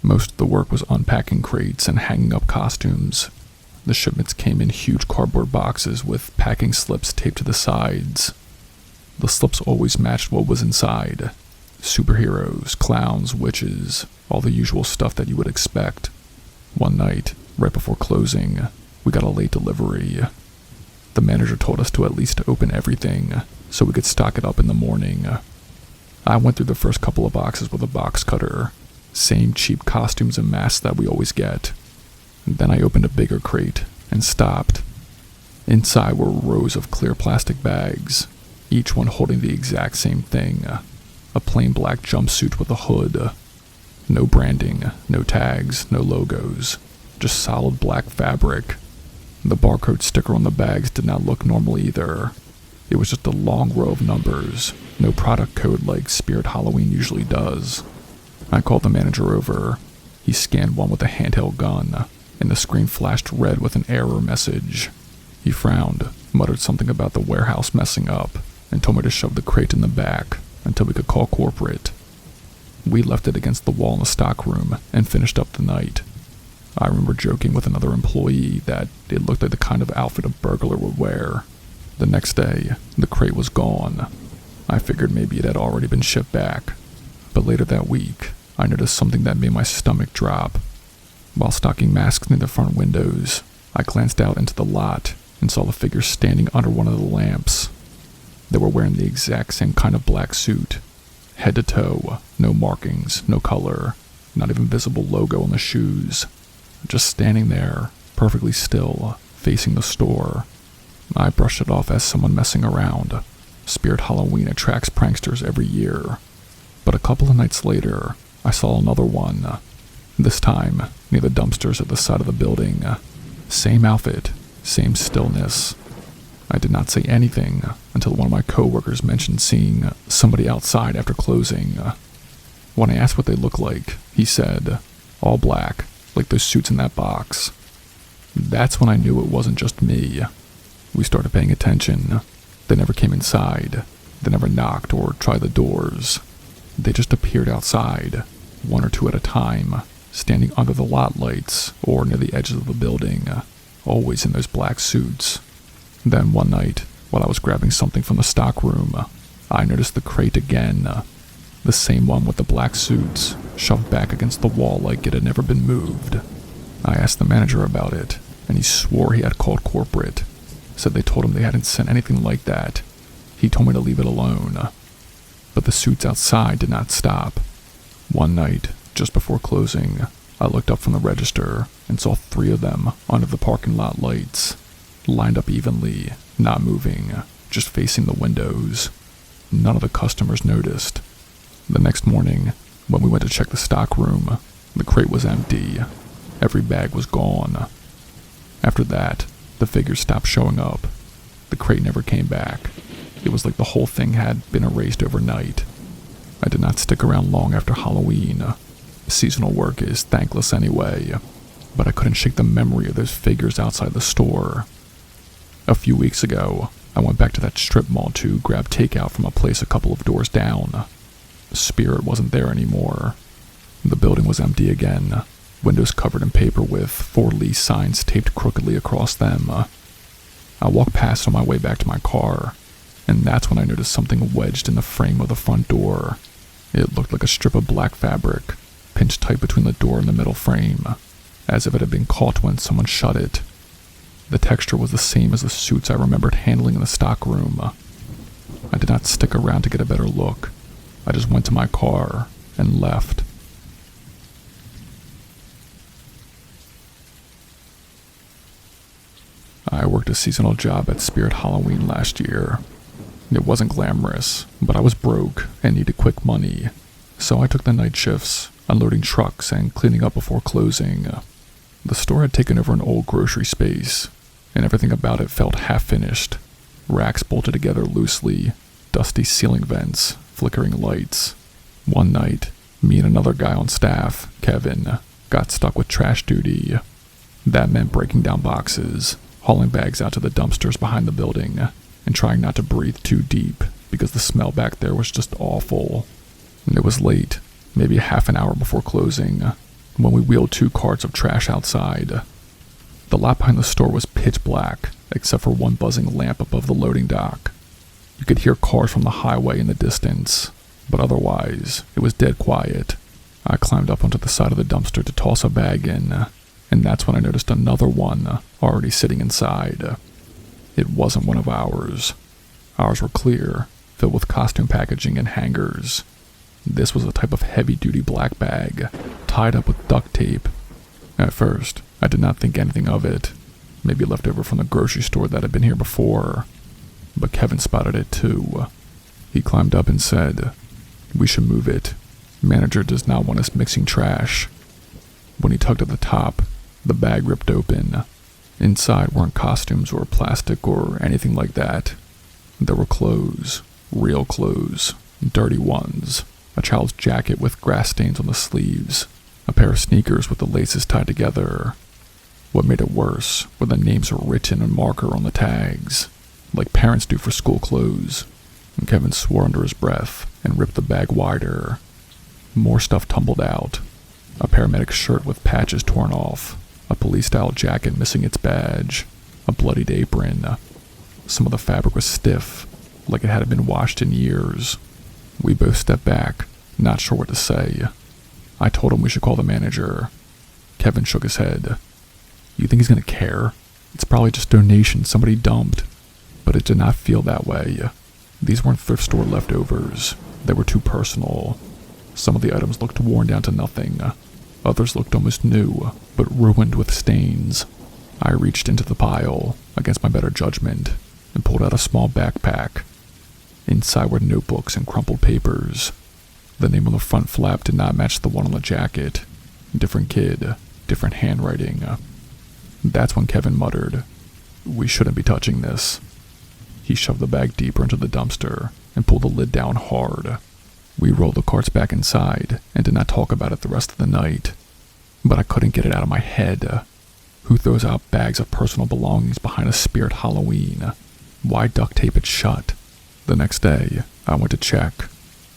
Most of the work was unpacking crates and hanging up costumes. The shipments came in huge cardboard boxes with packing slips taped to the sides. The slips always matched what was inside. Superheroes, clowns, witches, all the usual stuff that you would expect. One night, right before closing, we got a late delivery. The manager told us to at least open everything so we could stock it up in the morning. I went through the first couple of boxes with a box cutter, same cheap costumes and masks that we always get. Then I opened a bigger crate and stopped. Inside were rows of clear plastic bags, each one holding the exact same thing, a plain black jumpsuit with a hood. No branding, no tags, no logos, just solid black fabric. The barcode sticker on the bags did not look normal either. It was just a long row of numbers, no product code like Spirit Halloween usually does. I called the manager over. He scanned one with a handheld gun, and the screen flashed red with an error message. He frowned, muttered something about the warehouse messing up, and told me to shove the crate in the back until we could call corporate. We left it against the wall in the stockroom and finished up the night. I remember joking with another employee that it looked like the kind of outfit a burglar would wear. The next day, the crate was gone. I figured maybe it had already been shipped back. But later that week, I noticed something that made my stomach drop. While stocking masks near the front windows, I glanced out into the lot and saw the figure standing under one of the lamps. They were wearing the exact same kind of black suit. Head to toe, no markings, no color, not even visible logo on the shoes. Just standing there, perfectly still, facing the store. I brushed it off as someone messing around. Spirit Halloween attracts pranksters every year. But a couple of nights later, I saw another one. This time, near the dumpsters at the side of the building. Same outfit, same stillness. I did not say anything until one of my coworkers mentioned seeing somebody outside after closing. When I asked what they looked like, he said, all black, like those suits in that box. That's when I knew it wasn't just me. We started paying attention. They never came inside. They never knocked or tried the doors. They just appeared outside, one or two at a time, standing under the lot lights or near the edges of the building, always in those black suits. Then one night, while I was grabbing something from the stockroom, I noticed the crate again. The same one with the black suits, shoved back against the wall like it had never been moved. I asked the manager about it, and he swore he had called corporate. Said they told him they hadn't sent anything like that. He told me to leave it alone. But the suits outside did not stop. One night, just before closing, I looked up from the register and saw 3 of them under the parking lot lights, lined up evenly, not moving, just facing the windows. None of the customers noticed. The next morning, when we went to check the stockroom, the crate was empty. Every bag was gone. After that, the figures stopped showing up. The crate never came back. It was like the whole thing had been erased overnight. I did not stick around long after Halloween. Seasonal work is thankless anyway, but I couldn't shake the memory of those figures outside the store. A few weeks ago, I went back to that strip mall to grab takeout from a place a couple of doors down. Spirit wasn't there anymore. The building was empty again, windows covered in paper with for lease signs taped crookedly across them. I walked past on my way back to my car, and that's when I noticed something wedged in the frame of the front door. It looked like a strip of black fabric, pinched tight between the door and the metal frame, as if it had been caught when someone shut it. The texture was the same as the suits I remembered handling in the stockroom. I did not stick around to get a better look. I just went to my car and left. I worked a seasonal job at Spirit Halloween last year. It wasn't glamorous, but I was broke and needed quick money, so I took the night shifts, unloading trucks and cleaning up before closing. The store had taken over an old grocery space, and everything about it felt half-finished. Racks bolted together loosely, dusty ceiling vents, flickering lights. One night, me and another guy on staff, Kevin, got stuck with trash duty. That meant breaking down boxes, hauling bags out to the dumpsters behind the building, and trying not to breathe too deep because the smell back there was just awful. And it was late, maybe half an hour before closing, when we wheeled 2 carts of trash outside. The lot behind the store was pitch black, except for one buzzing lamp above the loading dock. You could hear cars from the highway in the distance. but otherwise, it was dead quiet. I climbed up onto the side of the dumpster to toss a bag in, and that's when I noticed another one already sitting inside. It wasn't one of ours. Ours were clear, filled with costume packaging and hangers. This was a type of heavy-duty black bag, tied up with duct tape. At first, I did not think anything of it, maybe left over from the grocery store that had been here before. But Kevin spotted it too. He climbed up and said, "We should move it. Manager does not want us mixing trash." When he tugged at the top, the bag ripped open. Inside weren't costumes or plastic or anything like that. There were clothes, real clothes, dirty ones, a child's jacket with grass stains on the sleeves, a pair of sneakers with the laces tied together. What made it worse were the names were written in marker on the tags, like parents do for school clothes. And Kevin swore under his breath and ripped the bag wider. More stuff tumbled out. A paramedic's shirt with patches torn off, a police-style jacket missing its badge, a bloodied apron. Some of the fabric was stiff, like it hadn't been washed in years. We both stepped back, not sure what to say. I told him we should call the manager. Kevin shook his head. "You think he's gonna care? It's probably just donations somebody dumped." But it did not feel that way. These weren't thrift store leftovers. They were too personal. Some of the items looked worn down to nothing. Others looked almost new, but ruined with stains. I reached into the pile, against my better judgment, and pulled out a small backpack. Inside were notebooks and crumpled papers. The name on the front flap did not match the one on the jacket. Different kid, different handwriting. That's when Kevin muttered, "We shouldn't be touching this." He shoved the bag deeper into the dumpster and pulled the lid down hard. We rolled the carts back inside and did not talk about it the rest of the night. But I couldn't get it out of my head. Who throws out bags of personal belongings behind a spirit Halloween? Why duct tape it shut? The next day, I went to check.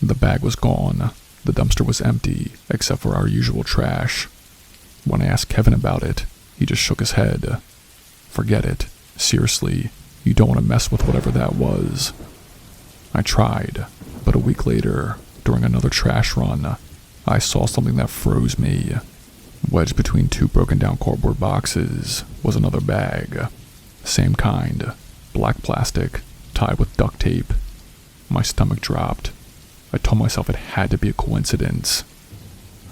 The bag was gone. The dumpster was empty, except for our usual trash. When I asked Kevin about it, he just shook his head. "Forget it. Seriously, you don't want to mess with whatever that was." I tried, but a week later, during another trash run, I saw something that froze me. Wedged between two broken down cardboard boxes was another bag. Same kind, black plastic, tied with duct tape. My stomach dropped. I told myself it had to be a coincidence.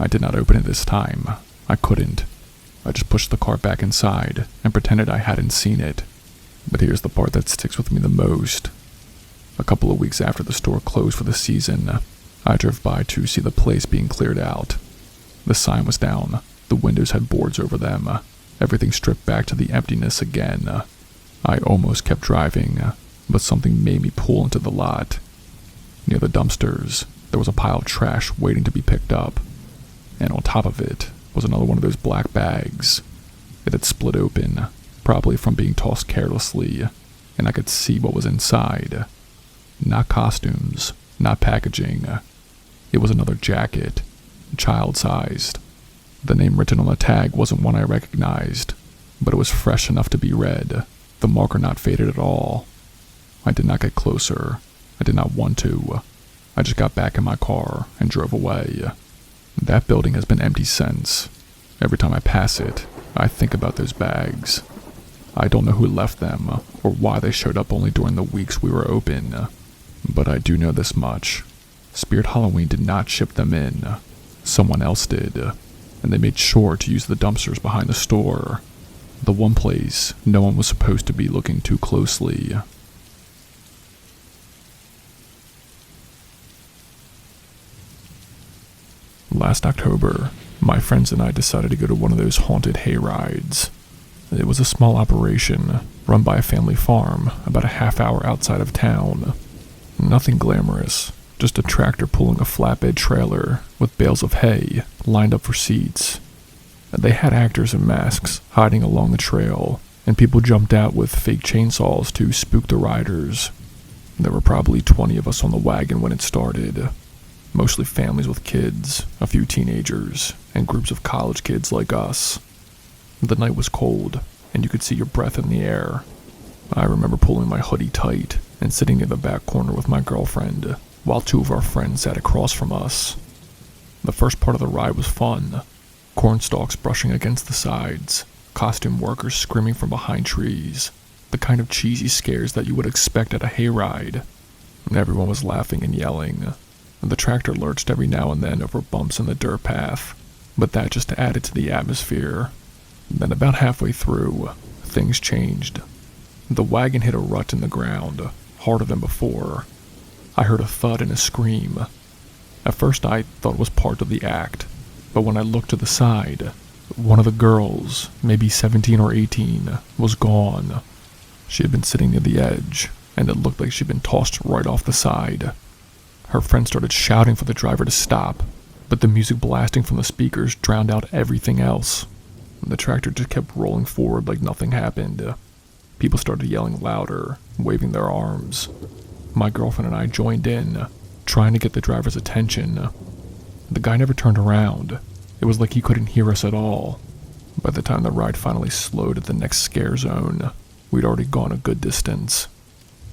I did not open it this time. I couldn't. I just pushed the cart back inside and pretended I hadn't seen it. But here's the part that sticks with me the most. A couple of weeks after the store closed for the season, I drove by to see the place being cleared out. The sign was down. The windows had boards over them. Everything stripped back to the emptiness again. I almost kept driving, but something made me pull into the lot. Near the dumpsters, there was a pile of trash waiting to be picked up, and on top of it was another one of those black bags. It had split open, probably from being tossed carelessly, and I could see what was inside. Not costumes, not packaging. It was another jacket, child-sized. The name written on the tag wasn't one I recognized, but it was fresh enough to be read, the marker not faded at all. I did not get closer. I did not want to. I just got back in my car and drove away. That building has been empty since. Every time I pass it, I think about those bags. I don't know who left them, or why they showed up only during the weeks we were open. But I do know this much. Spirit Halloween did not ship them in. Someone else did, and they made sure to use the dumpsters behind the store. The one place no one was supposed to be looking too closely. Last October, my friends and I decided to go to one of those haunted hay rides. It was a small operation, run by a family farm about a half hour outside of town. Nothing glamorous, just a tractor pulling a flatbed trailer with bales of hay lined up for seats. They had actors in masks hiding along the trail, and people jumped out with fake chainsaws to spook the riders. There were probably 20 of us on the wagon when it started. Mostly families with kids, a few teenagers, and groups of college kids like us. The night was cold, and you could see your breath in the air. I remember pulling my hoodie tight and sitting near the back corner with my girlfriend, while two of our friends sat across from us. The first part of the ride was fun. Corn stalks brushing against the sides, costume workers screaming from behind trees, the kind of cheesy scares that you would expect at a hayride. Everyone was laughing and yelling. The tractor lurched every now and then over bumps in the dirt path, but that just added to the atmosphere. Then about halfway through, things changed. The wagon hit a rut in the ground, harder than before. I heard a thud and a scream. At first I thought it was part of the act, but when I looked to the side, one of the girls, maybe 17 or 18, was gone. She had been sitting near the edge, and it looked like she'd been tossed right off the side. Her friend started shouting for the driver to stop, but the music blasting from the speakers drowned out everything else. The tractor just kept rolling forward like nothing happened. People started yelling louder, waving their arms. My girlfriend and I joined in, trying to get the driver's attention. The guy never turned around. It was like he couldn't hear us at all. By the time the ride finally slowed at the next scare zone, we'd already gone a good distance.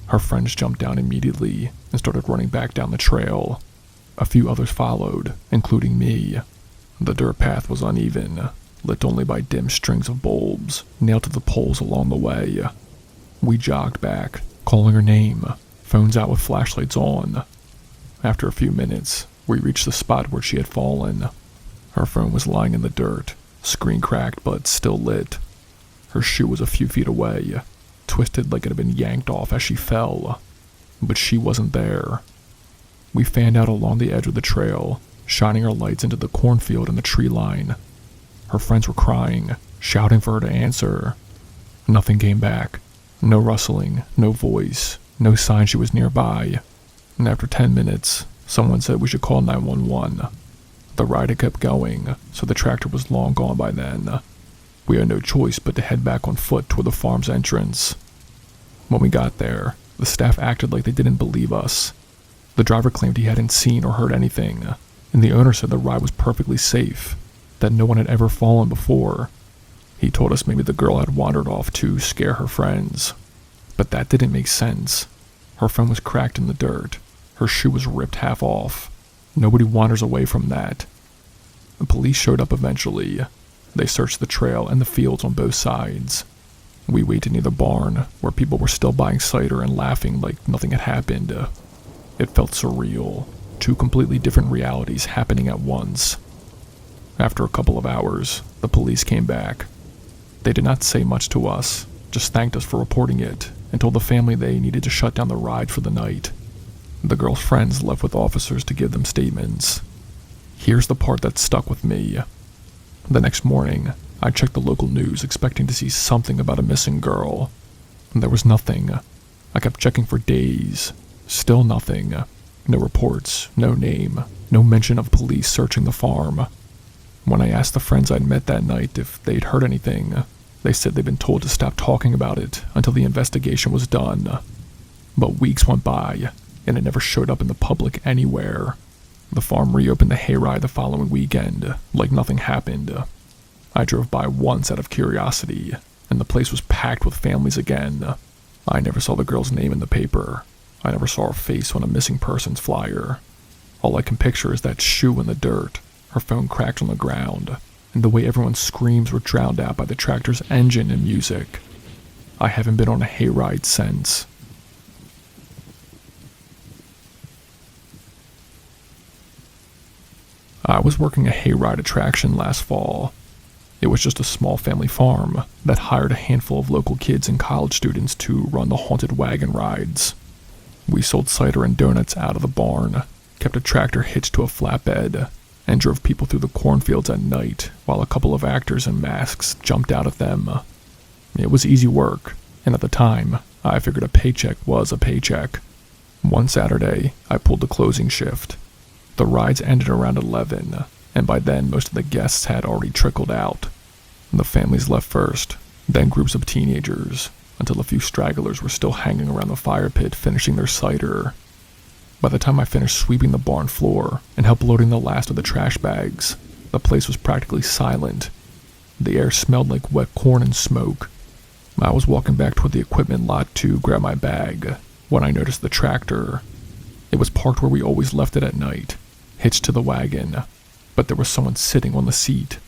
Her friends jumped down immediately and started running back down the trail. A few others followed, including me. The dirt path was uneven, lit only by dim strings of bulbs nailed to the poles along the way. We jogged back, calling her name, phones out with flashlights on. After a few minutes, we reached the spot where she had fallen. Her phone was lying in the dirt, screen cracked but still lit. Her shoe was a few feet away, twisted like it had been yanked off as she fell. But she wasn't there. We fanned out along the edge of the trail, shining our lights into the cornfield and the tree line. Her friends were crying, shouting for her to answer. Nothing came back. No rustling, no voice, no sign she was nearby. And after 10 minutes, someone said we should call 911. The ride had kept going, so the tractor was long gone by then. We had no choice but to head back on foot toward the farm's entrance. When we got there, the staff acted like they didn't believe us. The driver claimed he hadn't seen or heard anything, and the owner said the ride was perfectly safe, that no one had ever fallen before. He told us maybe the girl had wandered off to scare her friends. But that didn't make sense. Her friend was cracked in the dirt. Her shoe was ripped half off. Nobody wanders away from that. The police showed up eventually. They searched the trail and the fields on both sides. We waited near the barn, where people were still buying cider and laughing like nothing had happened. It felt surreal. Two completely different realities happening at once. After a couple of hours, the police came back. They did not say much to us, just thanked us for reporting it, and told the family they needed to shut down the ride for the night. The girl's friends left with officers to give them statements. Here's the part that stuck with me. The next morning, I checked the local news expecting to see something about a missing girl. There was nothing. I kept checking for days. Still nothing. No reports, no name, no mention of police searching the farm. When I asked the friends I'd met that night if they'd heard anything, they said they'd been told to stop talking about it until the investigation was done. But weeks went by, and it never showed up in the public anywhere. The farm reopened the hayride the following weekend, like nothing happened. I drove by once out of curiosity, and the place was packed with families again. I never saw the girl's name in the paper. I never saw her face on a missing persons flyer. All I can picture is that shoe in the dirt, her phone cracked on the ground, and the way everyone's screams were drowned out by the tractor's engine and music. I haven't been on a hayride since. I was working a hayride attraction last fall. It was just a small family farm that hired a handful of local kids and college students to run the haunted wagon rides. We sold cider and donuts out of the barn, kept a tractor hitched to a flatbed, and drove people through the cornfields at night while a couple of actors in masks jumped out at them. It was easy work, and at the time, I figured a paycheck was a paycheck. One Saturday, I pulled the closing shift. The rides ended around 11, and by then most of the guests had already trickled out. The families left first, then groups of teenagers, until a few stragglers were still hanging around the fire pit finishing their cider. By the time I finished sweeping the barn floor and helped loading the last of the trash bags, the place was practically silent. The air smelled like wet corn and smoke. I was walking back toward the equipment lot to grab my bag when I noticed the tractor. It was parked where we always left it at night, hitched to the wagon, but there was someone sitting on the seat.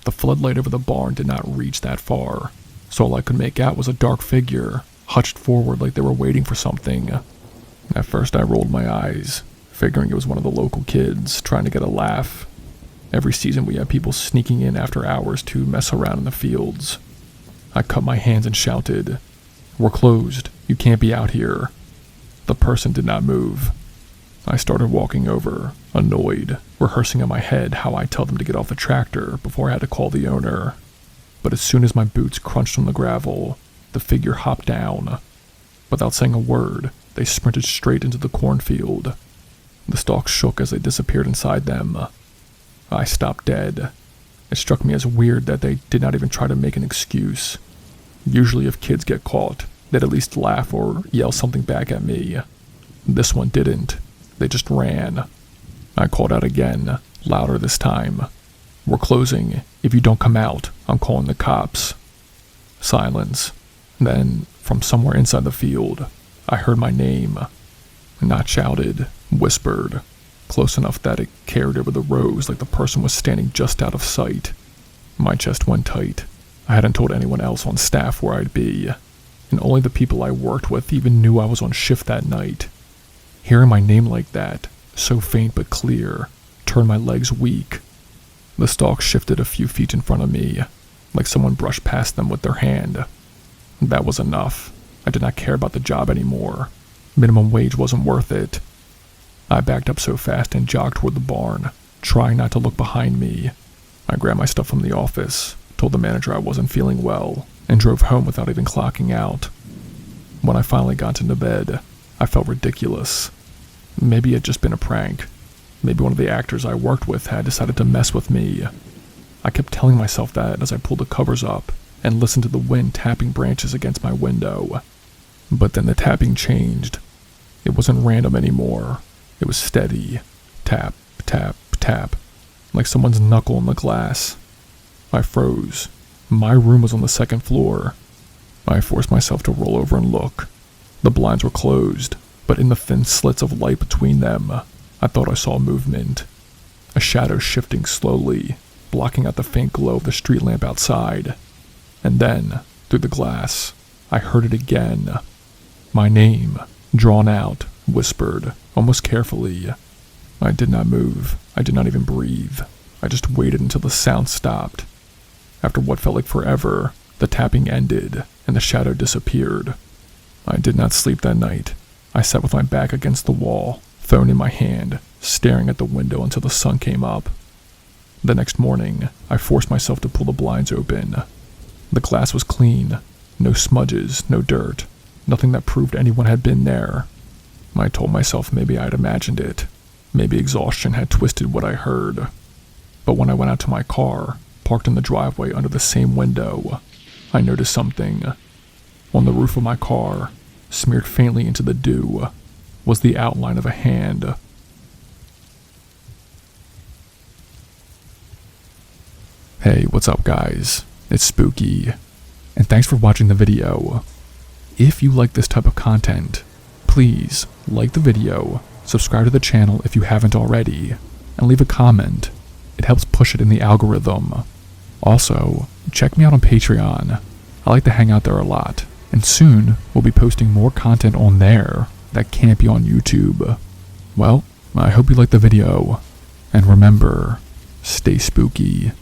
The floodlight over the barn did not reach that far, so all I could make out was a dark figure, hunched forward like they were waiting for something. At first I rolled my eyes, figuring it was one of the local kids trying to get a laugh. Every season we had people sneaking in after hours to mess around in the fields. I cut my hands and shouted, "We're closed. You can't be out here." The person did not move. I started walking over, annoyed, rehearsing in my head how I'd tell them to get off the tractor before I had to call the owner. But as soon as my boots crunched on the gravel, the figure hopped down. Without saying a word, they sprinted straight into the cornfield. The stalks shook as they disappeared inside them. I stopped dead. It struck me as weird that they did not even try to make an excuse. Usually if kids get caught, they'd at least laugh or yell something back at me. This one didn't. They just ran. I called out again, louder this time. "We're closing. If you don't come out, I'm calling the cops." Silence. Then, from somewhere inside the field, I heard my name. Not shouted, whispered, close enough that it carried over the rows like the person was standing just out of sight. My chest went tight. I hadn't told anyone else on staff where I'd be, and only the people I worked with even knew I was on shift that night. Hearing my name like that, so faint but clear, turned my legs weak. The stalks shifted a few feet in front of me, like someone brushed past them with their hand. That was enough. I did not care about the job anymore. Minimum wage wasn't worth it. I backed up so fast and jogged toward the barn, trying not to look behind me. I grabbed my stuff from the office, told the manager I wasn't feeling well, and drove home without even clocking out. When I finally got into bed, I felt ridiculous. Maybe it had just been a prank. Maybe one of the actors I worked with had decided to mess with me. I kept telling myself that as I pulled the covers up and listened to the wind tapping branches against my window. But then the tapping changed. It wasn't random anymore. It was steady. Tap, tap, tap, like someone's knuckle in the glass. I froze. My room was on the second floor. I forced myself to roll over and look. The blinds were closed, but in the thin slits of light between them, I thought I saw movement. A shadow shifting slowly, blocking out the faint glow of the street lamp outside. And then, through the glass, I heard it again. My name, drawn out, whispered, almost carefully. I did not move. I did not even breathe. I just waited until the sound stopped. After what felt like forever, the tapping ended, and the shadow disappeared. I did not sleep that night. I sat with my back against the wall, phone in my hand, staring at the window until the sun came up. The next morning, I forced myself to pull the blinds open. The glass was clean. No smudges, no dirt. Nothing that proved anyone had been there. I told myself maybe I'd imagined it. Maybe exhaustion had twisted what I heard. But when I went out to my car, parked in the driveway under the same window, I noticed something. On the roof of my car, smeared faintly into the dew, was the outline of a hand. Hey, what's up guys? It's Spooky, and thanks for watching the video. If you like this type of content, please like the video, subscribe to the channel if you haven't already, and leave a comment. It helps push it in the algorithm. Also, check me out on Patreon. I like to hang out there a lot, and soon we'll be posting more content on there that can't be on YouTube. Well, I hope you liked the video, and remember, stay spooky.